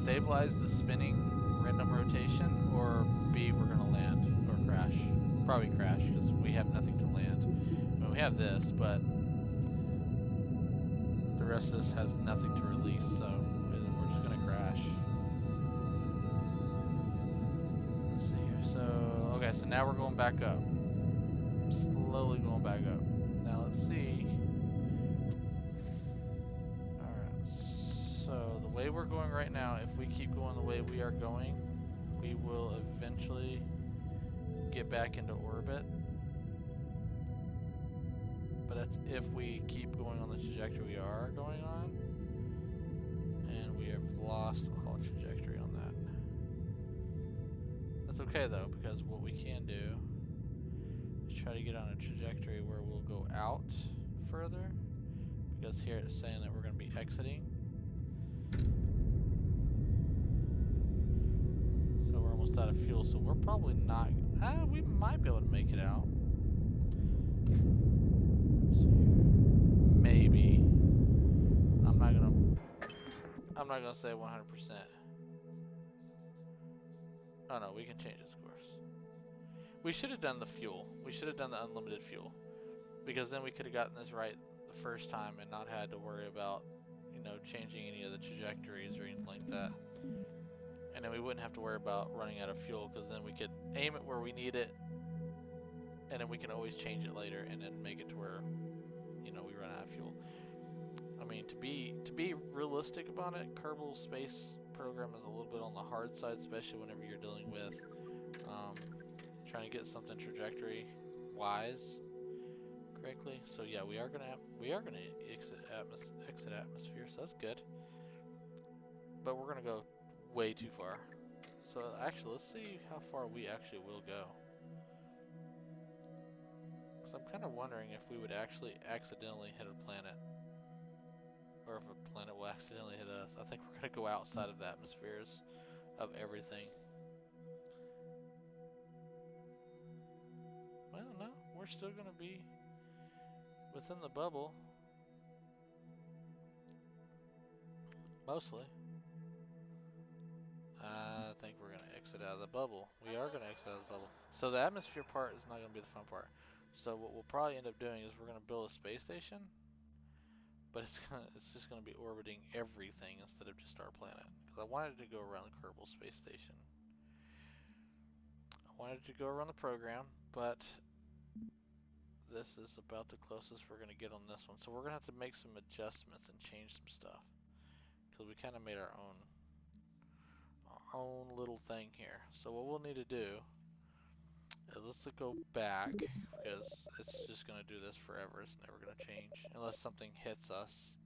stabilize the spinning random rotation, or B, we're going to land or crash. Probably crash, because we have nothing to land. I mean, we have this, but the rest of this has nothing to release, so we're just going to crash. Let's see here. So, okay, so now we're going back up. Slowly going back up. Now let's see. So the way we're going right now, if we keep going the way we are going, we will eventually get back into orbit. But that's if we keep going on the trajectory we are going on. And we have lost all trajectory on that. That's okay though, because what we can do is try to get on a trajectory where we'll go out further. Because here it's saying that we're going to be exiting. out of fuel, so we're probably not. We might be able to make it out. Maybe. I'm not gonna say 100%. Oh no, we can change this course. We should have done the fuel. We should have done the unlimited fuel, because then we could have gotten this right the first time and not had to worry about, you know, changing any of the trajectories or anything like that. And then we wouldn't have to worry about running out of fuel, because then we could aim it where we need it, and then we can always change it later and then make it to where, you know, we run out of fuel. I mean, to be realistic about it, Kerbal Space program is a little bit on the hard side, especially whenever you're dealing with trying to get something trajectory wise correctly. So yeah, we are gonna exit atmosphere, so that's good. But we're gonna go way too far. So actually, let's see how far we actually will go. Because I'm kind of wondering if we would actually accidentally hit a planet, or if a planet will accidentally hit us. I think we're gonna go outside of the atmospheres of everything. Well, no, we're still gonna be within the bubble. Mostly. I think we're going to exit out of the bubble. We are going to exit out of the bubble. So the atmosphere part is not going to be the fun part. So what we'll probably end up doing is we're going to build a space station, but it's just going to be orbiting everything instead of just our planet. Because I wanted to go around the Kerbal Space Station. I wanted to go around the program, but this is about the closest we're going to get on this one. So we're going to have to make some adjustments and change some stuff, because we kind of made our own little thing here. So what we'll need to do is let's go back, because it's just going to do this forever. It's never going to change unless something hits us.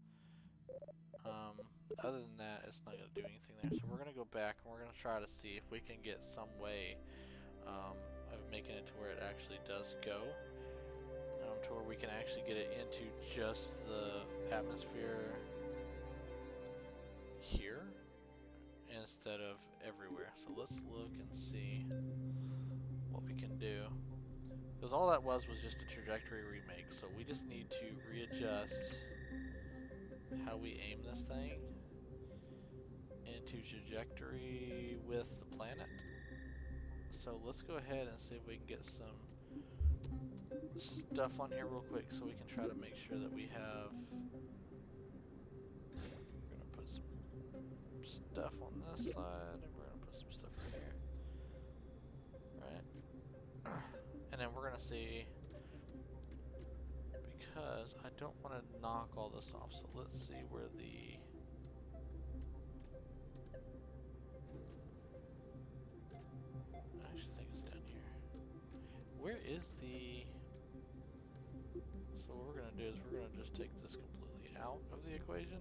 Other than that, it's not going to do anything there. So we're going to go back and we're going to try to see if we can get some way of making it to where it actually does go, to where we can actually get it into just the atmosphere here instead of everywhere. So let's look and see what we can do. Because all that was just a trajectory remake, so we just need to readjust how we aim this thing into trajectory with the planet. So let's go ahead and see if we can get some stuff on here real quick so we can try to make sure that we have... We're going to put some stuff on this side, and we're going to put some stuff right here. Right? And then we're going to see... Because I don't want to knock all this off, so let's see where the... I actually think it's down here. Where is the... So what we're going to do is we're going to just take this completely out of the equation.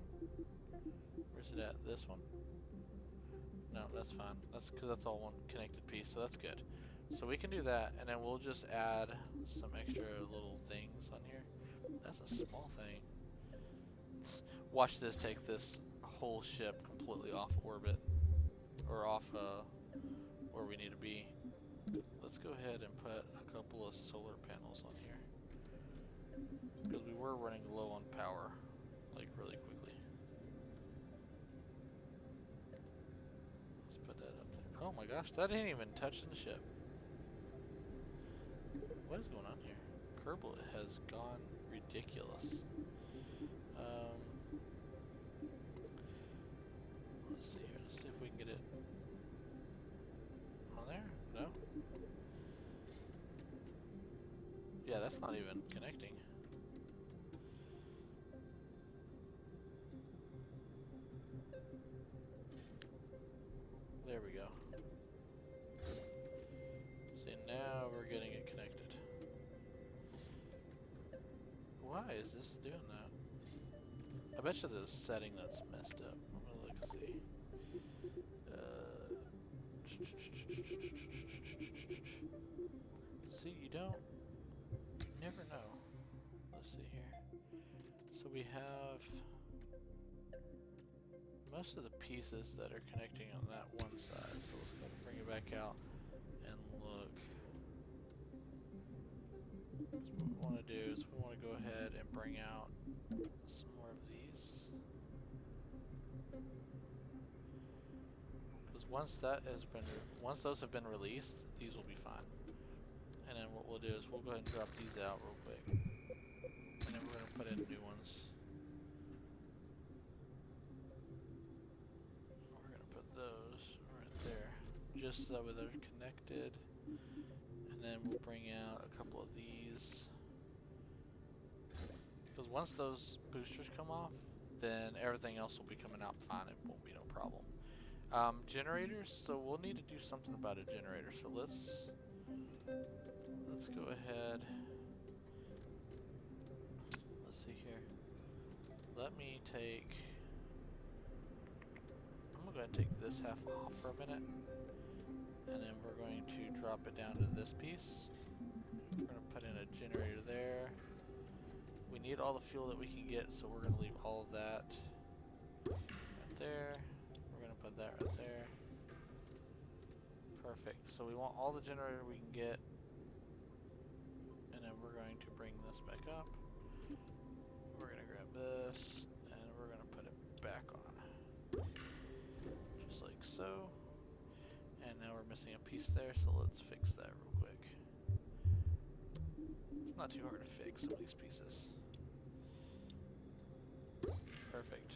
Where's it at? This one? No, that's fine. That's because that's all one connected piece, so that's good. So we can do that, and then we'll just add some extra little things on here. That's a small thing. Watch this take this whole ship completely off orbit, or off where we need to be. Let's go ahead and put a couple of solar panels on here, because we were running low on power, like really quickly. Let's put that up there. Oh my gosh, that ain't even touching the ship. What is going on here? Kerbal has gone ridiculous. Let's see here. Let's see if we can get it on there. No? Yeah, that's not even connecting. There we go. See, now we're getting it connected. Why is this doing that? I bet you there's a setting that's messed up. I'm gonna look and see. See, you never know. Let's see here. So we have most of the pieces that are connecting on that one side. So let's go ahead and bring it back out and look. So what we want to do is we want to go ahead and bring out some more of these. Because once those have been released, these will be fine. And then what we'll do is we'll go ahead and drop these out real quick. And then we're going to put in new ones. We're going to put those right there, just so that they're connected. And then we'll bring out a couple of these. Because once those boosters come off, then everything else will be coming out fine. It won't be no problem. Generators, so we'll need to do something about a generator. So let's go ahead. Let's see here. Let me take. I'm gonna go ahead and take this half off for a minute, and then we're going to drop it down to this piece. We're gonna put in a generator there. We need all the fuel that we can get, so we're gonna leave all of that right there. We're gonna put that right there. Perfect. So we want all the generator we can get, and then we're going to bring this back up. We're gonna grab this, and we're gonna put it back on, just like so. And now we're missing a piece there, so let's fix that real quick. It's not too hard to fix some of these pieces. Perfect.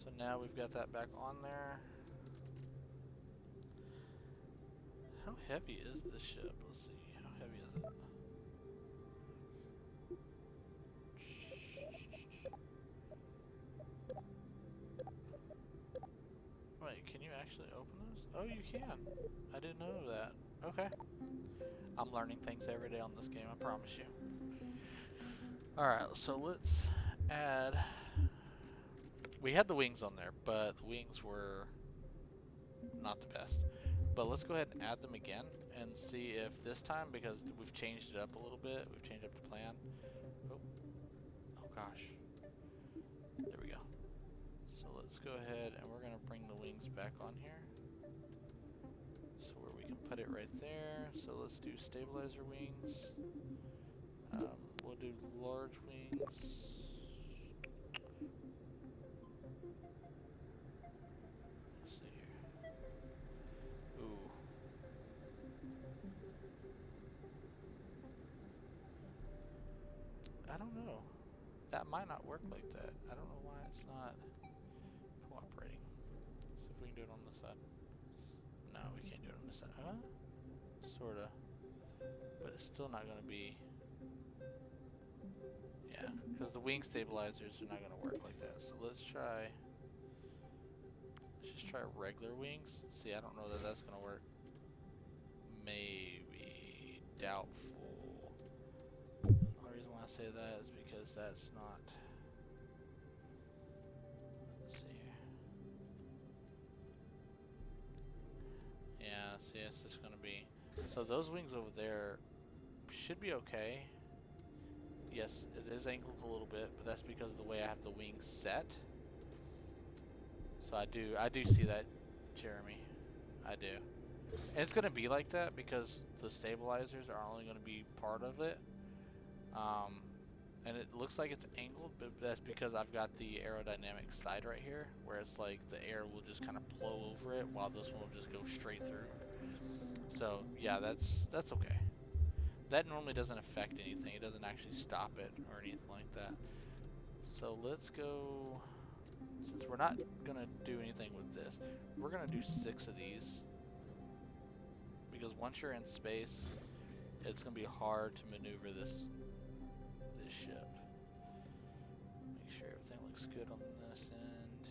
So now we've got that back on there. How heavy is this ship? Let's see. How heavy is it? Wait, can you actually open those? Oh, you can. I didn't know that. Okay. I'm learning things every day on this game, I promise you. Alright, so let's add... We had the wings on there, but the wings were not the best. But let's go ahead and add them again and see if this time, because we've changed it up a little bit, we've changed up the plan. Oh gosh. There we go. So let's go ahead and we're going to bring the wings back on here. So where we can put it right there. So let's do stabilizer wings. We'll do large wings. Let's see here. Ooh. I don't know. That might not work like that. I don't know why it's not cooperating. Let's see if we can do it on this side. No, we can't do it on this side. Huh? Sorta. But it's still not going to be... Yeah, because the wing stabilizers are not going to work like that. So let's just try regular wings. See, I don't know that that's going to work. Maybe. Doubtful. The only reason why I say that is because that's not... Let's see here. Yeah, see, it's just going to be... So those wings over there should be okay. Yes, it is angled a little bit, but that's because of the way I have the wings set. So I do see that, Jeremy. I do. And it's gonna be like that because the stabilizers are only gonna be part of it. And it looks like it's angled, but that's because I've got the aerodynamic side right here, where it's like the air will just kind of blow over it, while this one will just go straight through. So yeah, that's okay. That normally doesn't affect anything. It doesn't actually stop it or anything like that. So let's go, since we're not gonna do anything with this, we're gonna do 6 of these. Because once you're in space, it's gonna be hard to maneuver this ship. Make sure everything looks good on this end.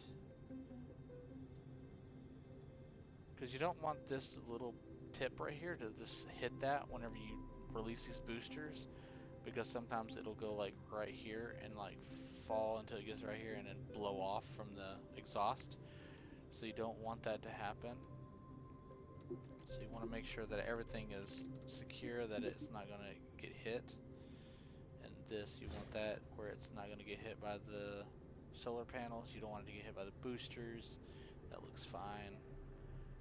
Because you don't want this little tip right here to just hit that whenever you release these boosters, because sometimes it'll go like right here and like fall until it gets right here and then blow off from the exhaust. So you don't want that to happen. So you want to make sure that everything is secure, that it's not going to get hit. And this, you want that where it's not going to get hit by the solar panels. You don't want it to get hit by the boosters. That looks fine.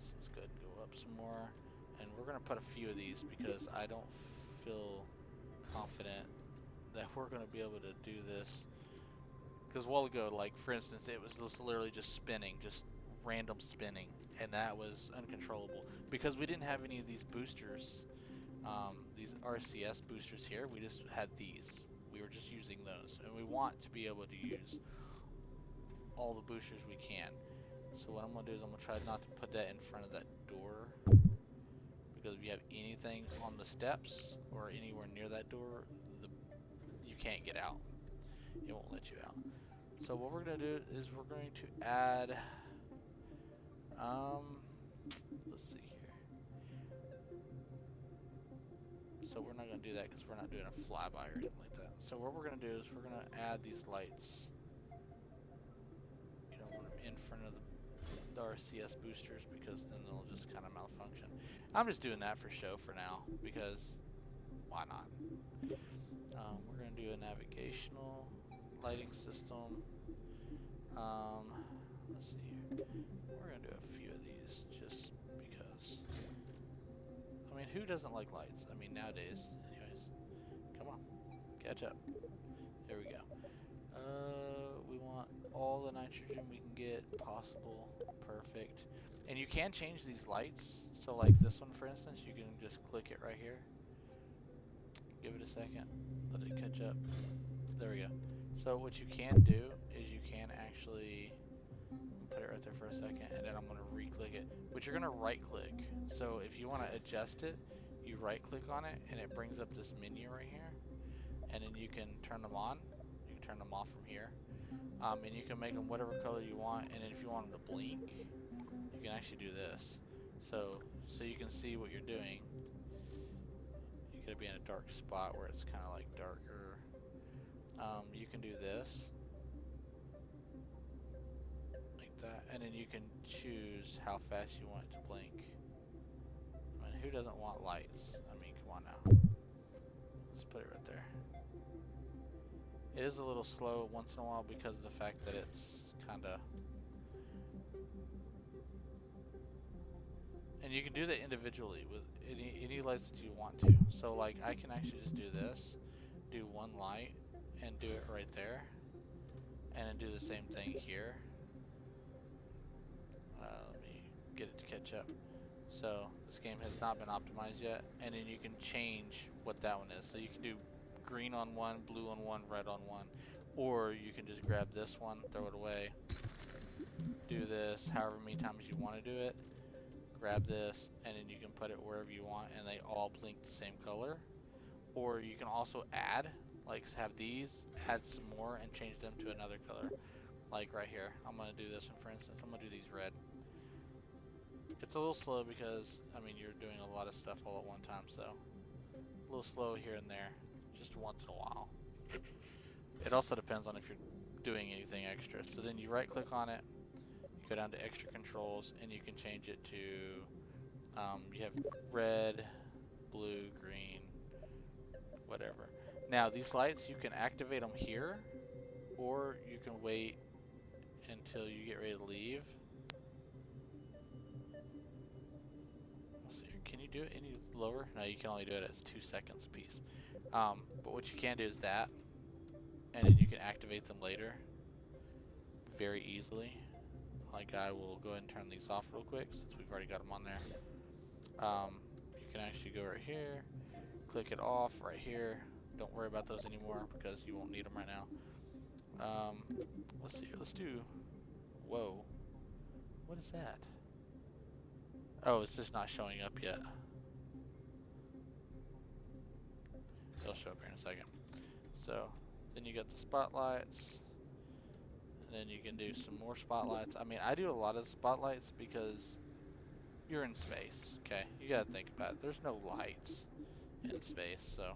So let's go ahead and go up some more. And we're going to put a few of these because I don't feel confident that we're going to be able to do this. Because a while ago, like for instance, it was just literally just spinning, just random spinning, and that was uncontrollable because we didn't have any of these boosters, these RCS boosters here. We just had these. We were just using those, and we want to be able to use all the boosters we can. So what I'm gonna do is I'm gonna try not to put that in front of that door, because if you have anything on the steps or anywhere near that door, you can't get out. It won't let you out. So what we're gonna do is we're going to add, let's see here. So we're not gonna do that because we're not doing a flyby or anything like that. So what we're gonna do is we're gonna add these lights. You don't want them in front of the RCS boosters because then they'll just kind of malfunction. I'm just doing that for show for now because why not? We're gonna do a navigational lighting system. Let's see here. We're gonna do a few of these just because. I mean, who doesn't like lights? I mean, nowadays, anyways. Come on, catch up. There we go. We want all the nitrogen we can get possible. Perfect. And you can change these lights. So like this one, for instance, you can just click it right here. Give it a second. Let it catch up. There we go. So what you can do is you can actually put it right there for a second, and then I'm going to re-click it. But you're going to right-click. So if you want to adjust it, you right-click on it, and it brings up this menu right here. And then you can turn them on. You can turn them off from here. And you can make them whatever color you want. And then if you want them to blink, you can actually do this. So you can see what you're doing. You could be in a dark spot where it's kind of like darker. You can do this. That, and then you can choose how fast you want it to blink. I mean, who doesn't want lights? I mean, come on now. Let's put it right there. It is a little slow once in a while because of the fact that it's kind of... And you can do that individually with any lights that you want to. So like, I can actually just do this, do one light, and do it right there. And then do the same thing here. Let me get it to catch up. So this game has not been optimized yet, and then you can change what that one is. So you can do green on one, blue on one, red on one, or you can just grab this one, throw it away, do this however many times you want to do it, grab this, and then you can put it wherever you want, and they all blink the same color. Or you can also add, like have these, add some more, and change them to another color. Like right here, I'm going to do this one for instance, I'm going to do these red. It's a little slow because, I mean, you're doing a lot of stuff all at one time, so a little slow here and there, just once in a while. It also depends on if you're doing anything extra. So then you right click on it, you go down to extra controls, and you can change it to, you have red, blue, green, whatever. Now these lights, you can activate them here, or you can wait until you get ready to leave. Can you do it any lower? No, you can only do it as 2 seconds a piece. But what you can do is that, and then you can activate them later very easily. Like I will go ahead and turn these off real quick since we've already got them on there. You can actually go right here, click it off right here. Don't worry about those anymore because you won't need them right now. Let's see, let's do, whoa, what is that? Oh, it's just not showing up yet. It'll show up here in a second. So then you got the spotlights, and then you can do some more spotlights. I mean, I do a lot of spotlights because you're in space, okay? You gotta think about it. There's no lights in space, so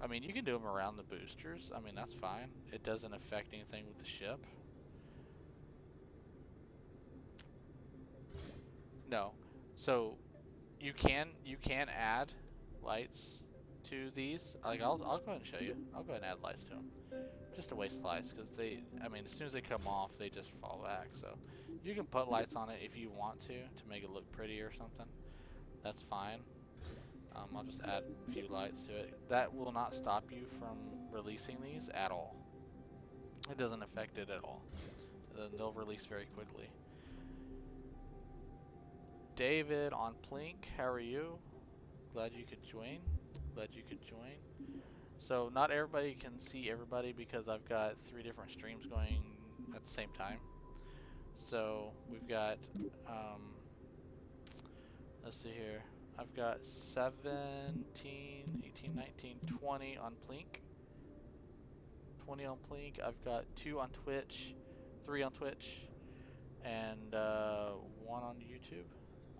I mean, you can do them around the boosters. I mean, that's fine. It doesn't affect anything with the ship. No. So you can add lights to these, like I'll go ahead and show you. I'll go ahead and add lights to them, just to waste lights, because they, I mean, as soon as they come off, they just fall back. So you can put lights on it if you want to make it look pretty or something. That's fine. I'll just add a few lights to it. That will not stop you from releasing these at all. It doesn't affect it at all. They'll release very quickly. David on Plink, how are you? Glad you could join. Glad you could join. So not everybody can see everybody because I've got 3 different streams going at the same time. So we've got, let's see here. I've got 17, 18, 19, 20 on Plink. 20 on Plink. I've got 2 on Twitch, 3 on Twitch, and 1 on YouTube.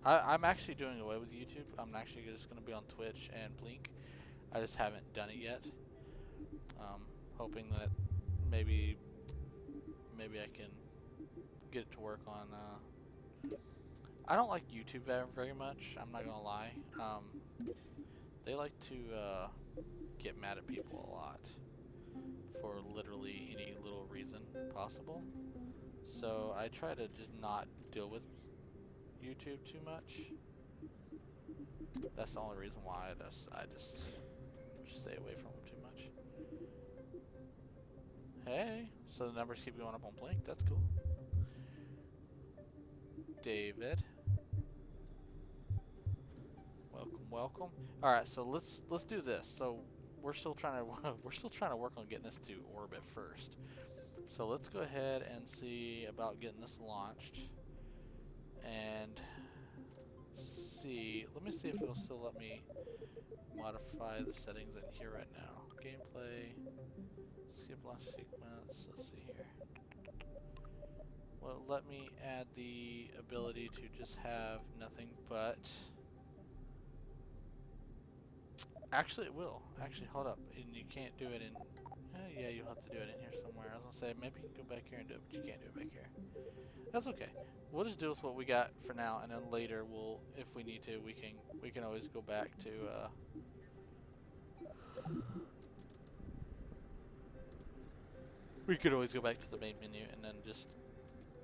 I'm actually doing away with YouTube. I'm actually just going to be on Twitch and Plink. I just haven't done it yet. Hoping that maybe I can get it to work on. I don't like YouTube very much. I'm not gonna lie. They like to get mad at people a lot for literally any little reason possible. So I try to just not deal with YouTube too much. That's the only reason why I just stay away from them too much. Hey, so the numbers keep going up on Blink. That's cool. David, welcome. All right, so let's do this. So we're still trying to work on getting this to orbit first. So let's go ahead and see about getting this launched. And see, let me see if it'll still let me modify the settings in here right now. Gameplay, skip launch sequence, let's see here. Well, let me add the ability to just have nothing but, actually it will, actually hold up, and you can't do it in, yeah, you'll have to do it in here somewhere. I was gonna say, maybe you can go back here and do it, but you can't do it back here. That's okay. We'll just do with what we got for now, and then later we'll, if we need to, we can always go back to we could always go back to the main menu and then just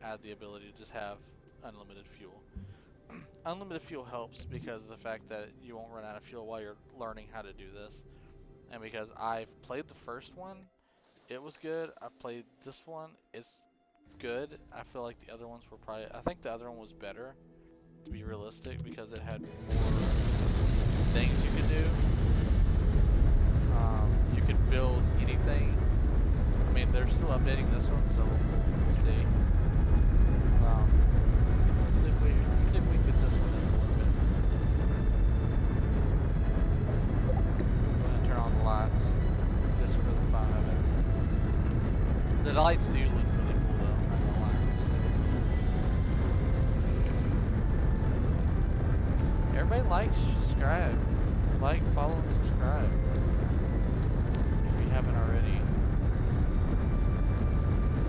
add the ability to just have unlimited fuel. Unlimited fuel helps because of the fact that you won't run out of fuel while you're learning how to do this, and because I've played the first one, it was good. I've played this one, it's good. I feel like the other ones were probably, I think the other one was better, to be realistic, because it had more things you could do. You could build anything. I mean, they're still updating this one, so we'll see. Let's see if we get this one in a little bit. Go ahead and turn on the lights, just for the fun of it. The lights do look really cool though, I'm not gonna lie. Everybody like, subscribe. Like, follow, and subscribe. If you haven't already.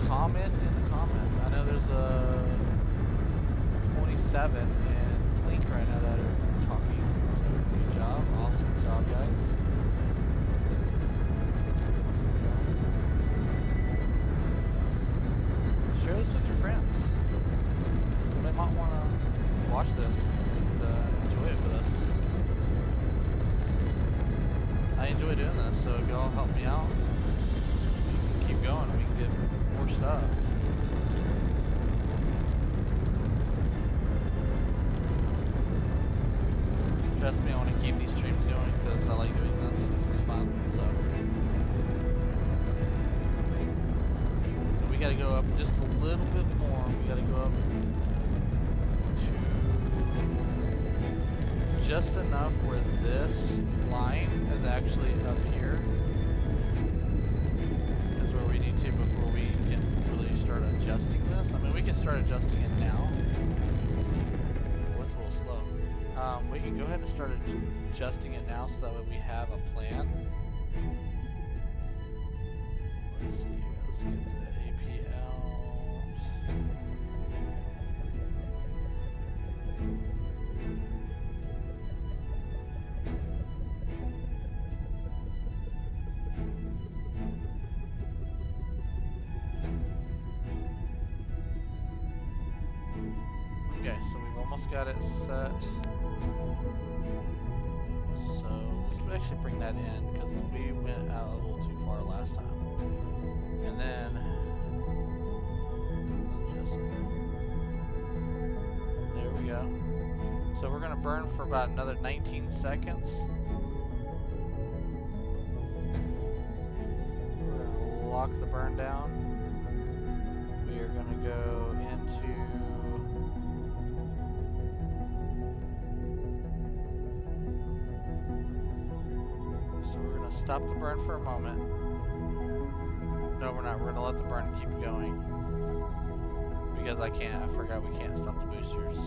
Comment in the comments. I know there's a 27 and Plink right now that are talking. So good job. Awesome job, guys. Share this with your friends. Somebody might want to watch this and enjoy it with us. I enjoy doing this, so if y'all help me out, we can keep going. We can get more stuff. Trust me, I want to keep these streams going because I like doing this. This is fun. So we got to go up just a little bit more. We got to go up to just enough where this line is actually up here. Is where we need to before we can really start adjusting this. I mean, we can start adjusting it now. Oh, it's a little slow. We can go ahead and start adjusting it now so that way we have a plan. Let's see here. Let's get to AP out. almost got it set. So let's actually bring that in because we went out a little too far last time. And then let's adjust it. There we go. So we're gonna burn for about another 19 seconds. We're gonna lock the burn down. We are gonna go into stop the burn for a moment. No, we're not. We're gonna let the burn keep going. Because I forgot we can't stop the boosters.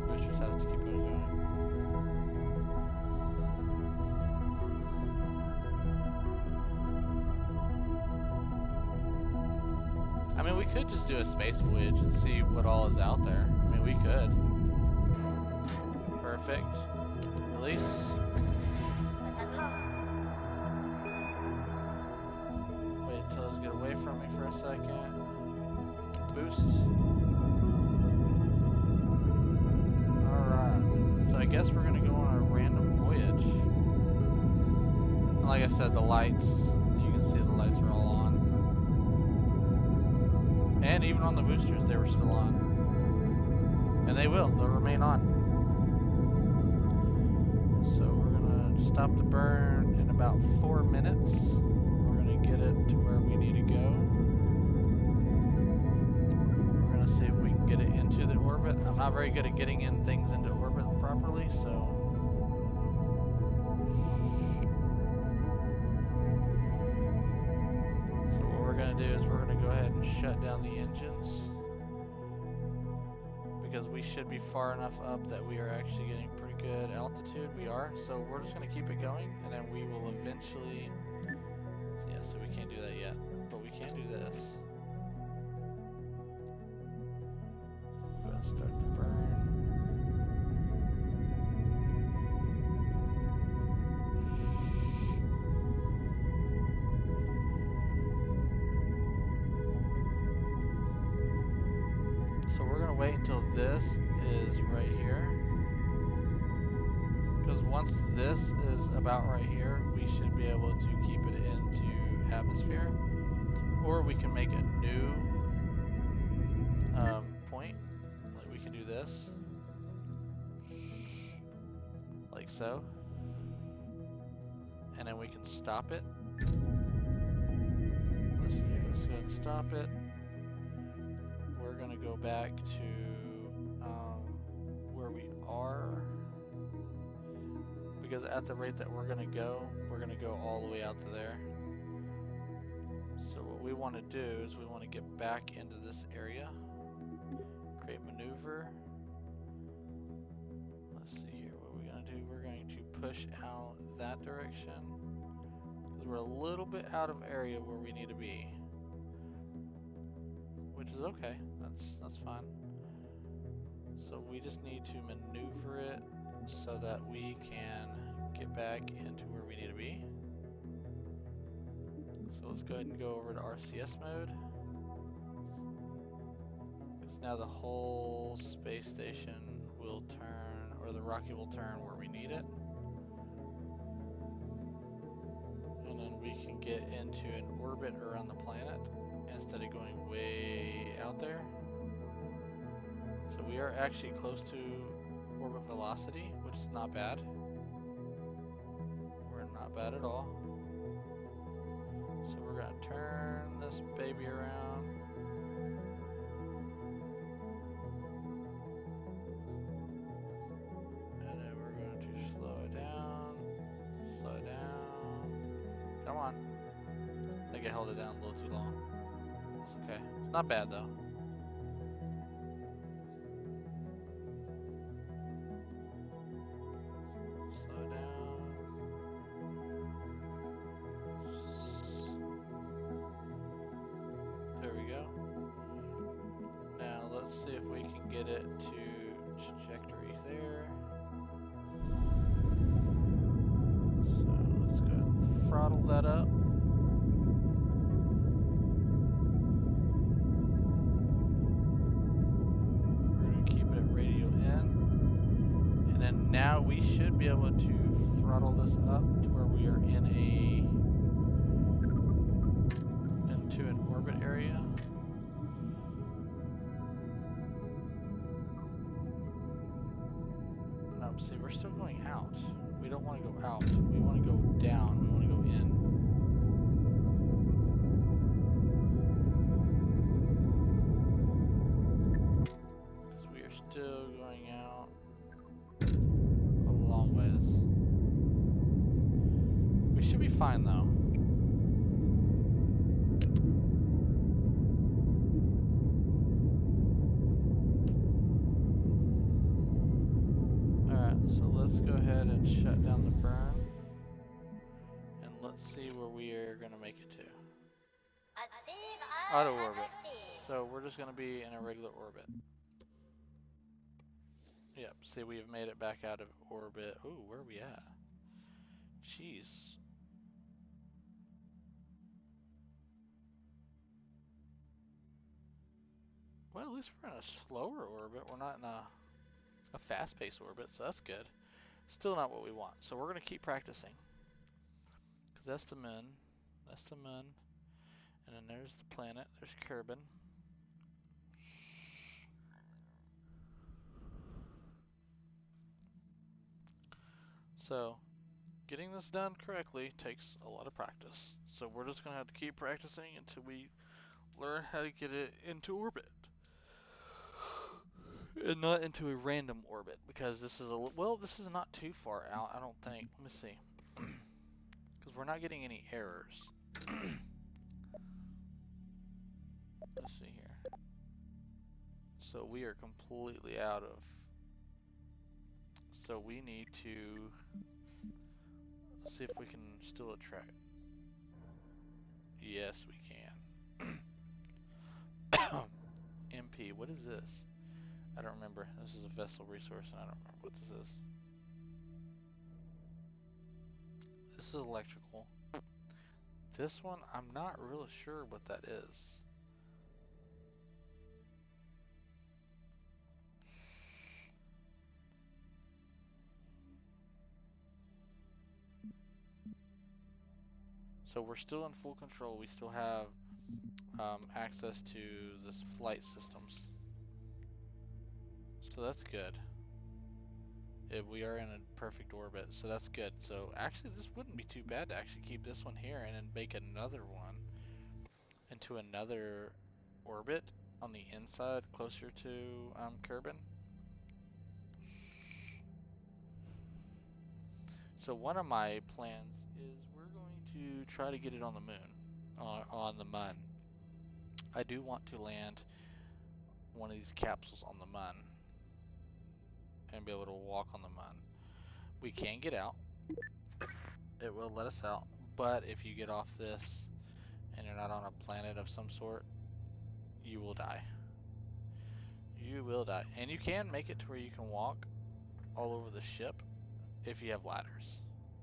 Boosters have to keep going. I mean, we could just do a space voyage and see what all is out there. I mean, we could. Perfect. Release. Get away from me for a second. Boost. Alright. So I guess we're gonna go on a random voyage. And like I said, the lights, you can see the lights are all on. And even on the boosters, they were still on. And they'll remain on. So we're gonna stop the burn in about 4 minutes. Get it to where we need to go. We're going to see if we can get it into the orbit. I'm not very good at getting in things into orbit properly, so what we're going to do is we're going to go ahead and shut down the engines because we should be far enough up that we are actually getting pretty good altitude. We are, so we're just going to keep it going and then we will eventually. So we can't do that yet, but we can do this. Go ahead and start the burn. So we're gonna wait until this is right here. Because once this is about right here, we should be able to keep it into atmosphere, or we can make a new point. Like we can do this, like so, and then we can stop it. Let's go ahead and stop it. We're gonna go back to where we are, because at the rate that we're gonna go all the way out to there. So what we want to do is we want to get back into this area, create maneuver. Let's see here, what we're going to do. We're going to push out that direction because we're a little bit out of area where we need to be, which is okay. That's fine. So we just need to maneuver it so that we can get back into where we need to be. So let's go ahead and go over to RCS mode. Because now the whole space station will turn, or the rocket will turn where we need it. And then we can get into an orbit around the planet instead of going way out there. So we are actually close to orbit velocity, which is not bad. We're not bad at all. So we're going to turn this baby around. And then we're going to slow it down. Slow it down. Come on. I think I held it down a little too long. That's okay. It's not bad though. Let's see if we can get it to trajectory there. So let's go ahead and throttle that up. We're going to keep it at radio in. now we should be able to throttle this up to where we are into an orbit area. No, see, we're still going out. We don't want to go out. We want to go down. We want to go in. Because we are still going out a long ways. We should be fine though. Alright, so let's go ahead and shut down the burn. And let's see where we are going to make it to. Auto orbit. So we're just going to be in a regular orbit. Yep, see, we've made it back out of orbit. Ooh, where are we at? Jeez. Well, at least we're in a slower orbit. We're not in a fast-paced orbit, so that's good. Still not what we want, so we're going to keep practicing. Because that's the moon. That's the moon. And then there's the planet. There's Kerbin. So, getting this done correctly takes a lot of practice. So we're just going to have to keep practicing until we learn how to get it into orbit. And not into a random orbit, because this is this is not too far out, I don't think. Let me see. Because we're not getting any errors. Let's see here. So we are completely out of. So we need to see if we can still attract. Yes, we can. MP, what is this? I don't remember. This is a vessel resource, and I don't remember what this is. This is electrical. This one, I'm not really sure what that is. So we're still in full control. We still have access to this flight systems. So that's good. We are in a perfect orbit, so that's good. So actually this wouldn't be too bad to actually keep this one here and then make another one into another orbit on the inside closer to Kerbin. So one of my plans is we're going to try to get it on the moon, on the Mun. I do want to land one of these capsules on the Mun and be able to walk on the Mun. We can get out. It will let us out, but if you get off this and you're not on a planet of some sort, you will die. You will die. And you can make it to where you can walk all over the ship if you have ladders.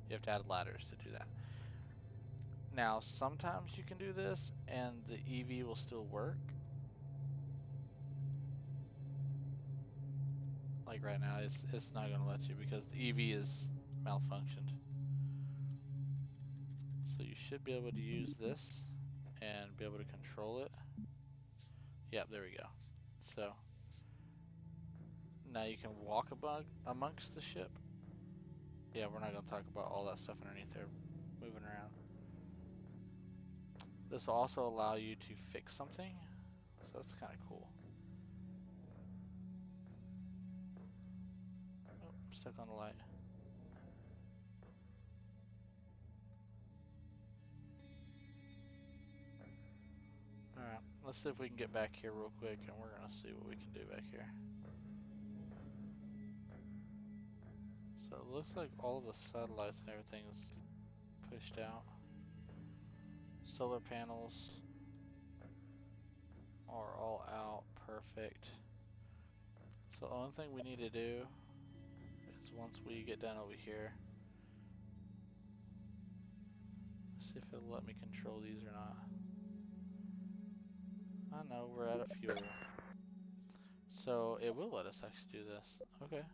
You have to add ladders to do that. Now, sometimes you can do this and the EV will still work. Like right now, it's not going to let you because the EV is malfunctioned. So you should be able to use this and be able to control it. Yep, there we go. So now you can walk amongst the ship. Yeah, we're not going to talk about all that stuff underneath there moving around. This will also allow you to fix something, so that's kind of cool. Oh, I'm stuck on the light. Alright, let's see if we can get back here real quick, and we're going to see what we can do back here. So it looks like all of the satellites and everything is pushed out. Solar panels are all out, perfect. So the only thing we need to do is once we get done over here, see if it'll let me control these or not. I know, we're out of fuel. So it will let us actually do this. Okay.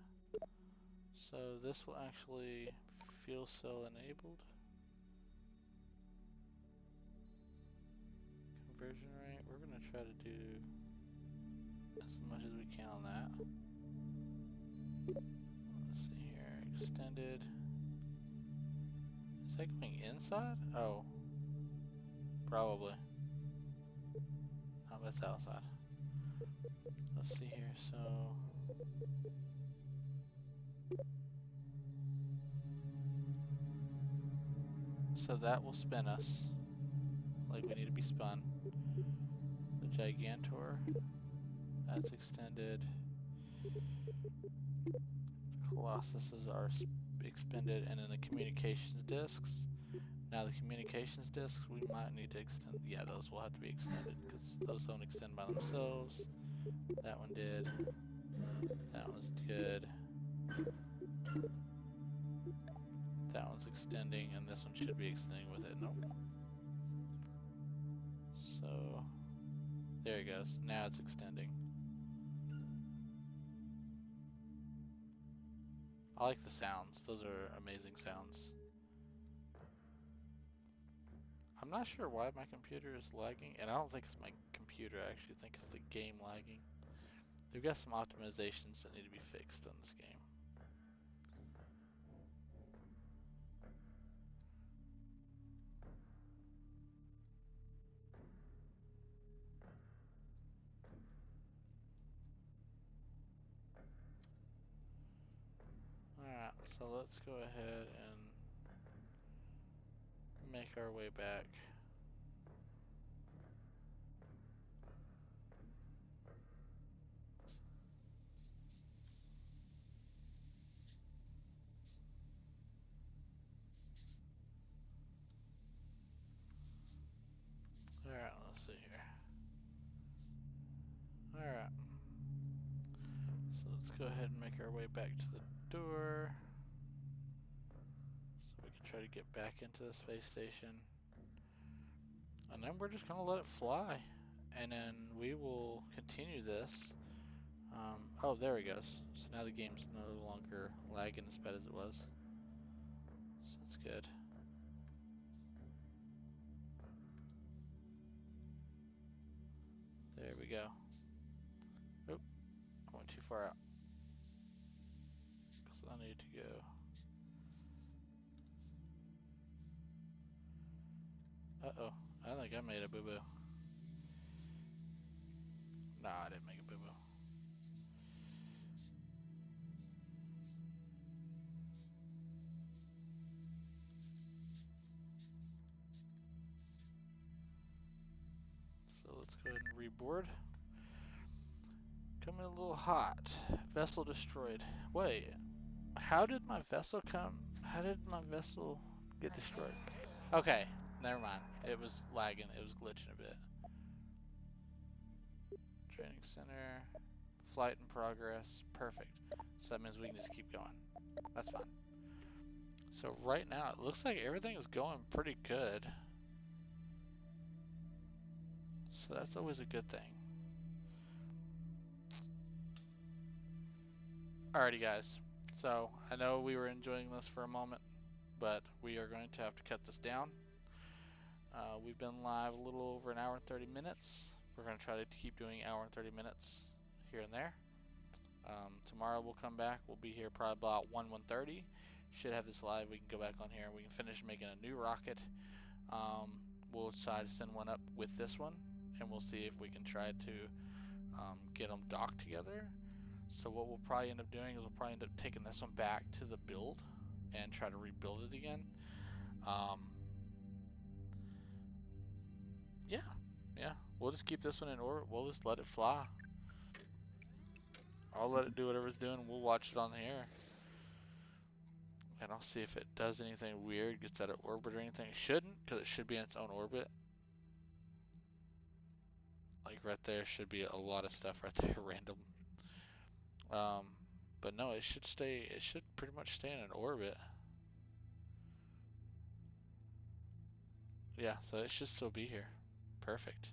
So this will actually fuel cell enabled. Conversion rate, we're going to try to do as much as we can on that. Let's see here, extended. Is that going inside? Oh, probably. Oh, that's outside. Let's see here, so... So that will spin us, like we need to be spun. The Gigantor, that's extended. The Colossuses are expended, and then the communications discs. Now the communications discs, we might need to extend. Yeah, those will have to be extended, because those don't extend by themselves. That one did. That one's good. That one's extending, and this one should be extending with it. Nope. So, there it goes. Now it's extending. I like the sounds. Those are amazing sounds. I'm not sure why my computer is lagging, and I don't think it's my computer. I actually think it's the game lagging. They've got some optimizations that need to be fixed on this game. Alright, so let's go ahead and make our way back. Alright, let's see here. Alright. So let's go ahead and make our way back to the door. So we can try to get back into the space station. And then we're just going to let it fly. And then we will continue this. Oh, there he goes. So now the game's no longer lagging as bad as it was. So that's good. There we go. Oop, I went too far out. Because I need to go. Uh-oh, I think I made a boo-boo. Nah, I didn't make a boo-boo. So let's go ahead and reboard. Coming a little hot. Vessel destroyed. Wait, how did my vessel get destroyed? Okay, never mind. It was lagging, it was glitching a bit. Training center. Flight in progress. Perfect. So that means we can just keep going. That's fine. So right now, it looks like everything is going pretty good. So that's always a good thing. Alrighty guys, so I know we were enjoying this for a moment, but we are going to have to cut this down. We've been live a little over an hour and 30 minutes. We're going to try to keep doing hour and 30 minutes here and there. Tomorrow we'll come back. We'll be here probably about 1:30. Should have this live. We can go back on here and we can finish making a new rocket. We'll try to send one up with this one, and we'll see if we can try to get them docked together. So what we'll probably end up doing is we'll probably end up taking this one back to the build and try to rebuild it again. Yeah, we'll just keep this one in orbit. We'll just let it fly. I'll let it do whatever it's doing. We'll watch it on here. And I'll see if it does anything weird, gets out of orbit or anything. It shouldn't, because it should be in its own orbit. Like right there should be a lot of stuff right there, random. But no, it should pretty much stay in an orbit. Yeah, so it should still be here. Perfect.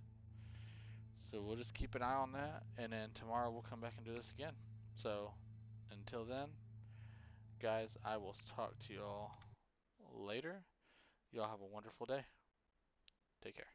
So we'll just keep an eye on that, and then tomorrow we'll come back and do this again. So until then, Guys, I will talk to y'all later. Y'all have a wonderful day. Take care.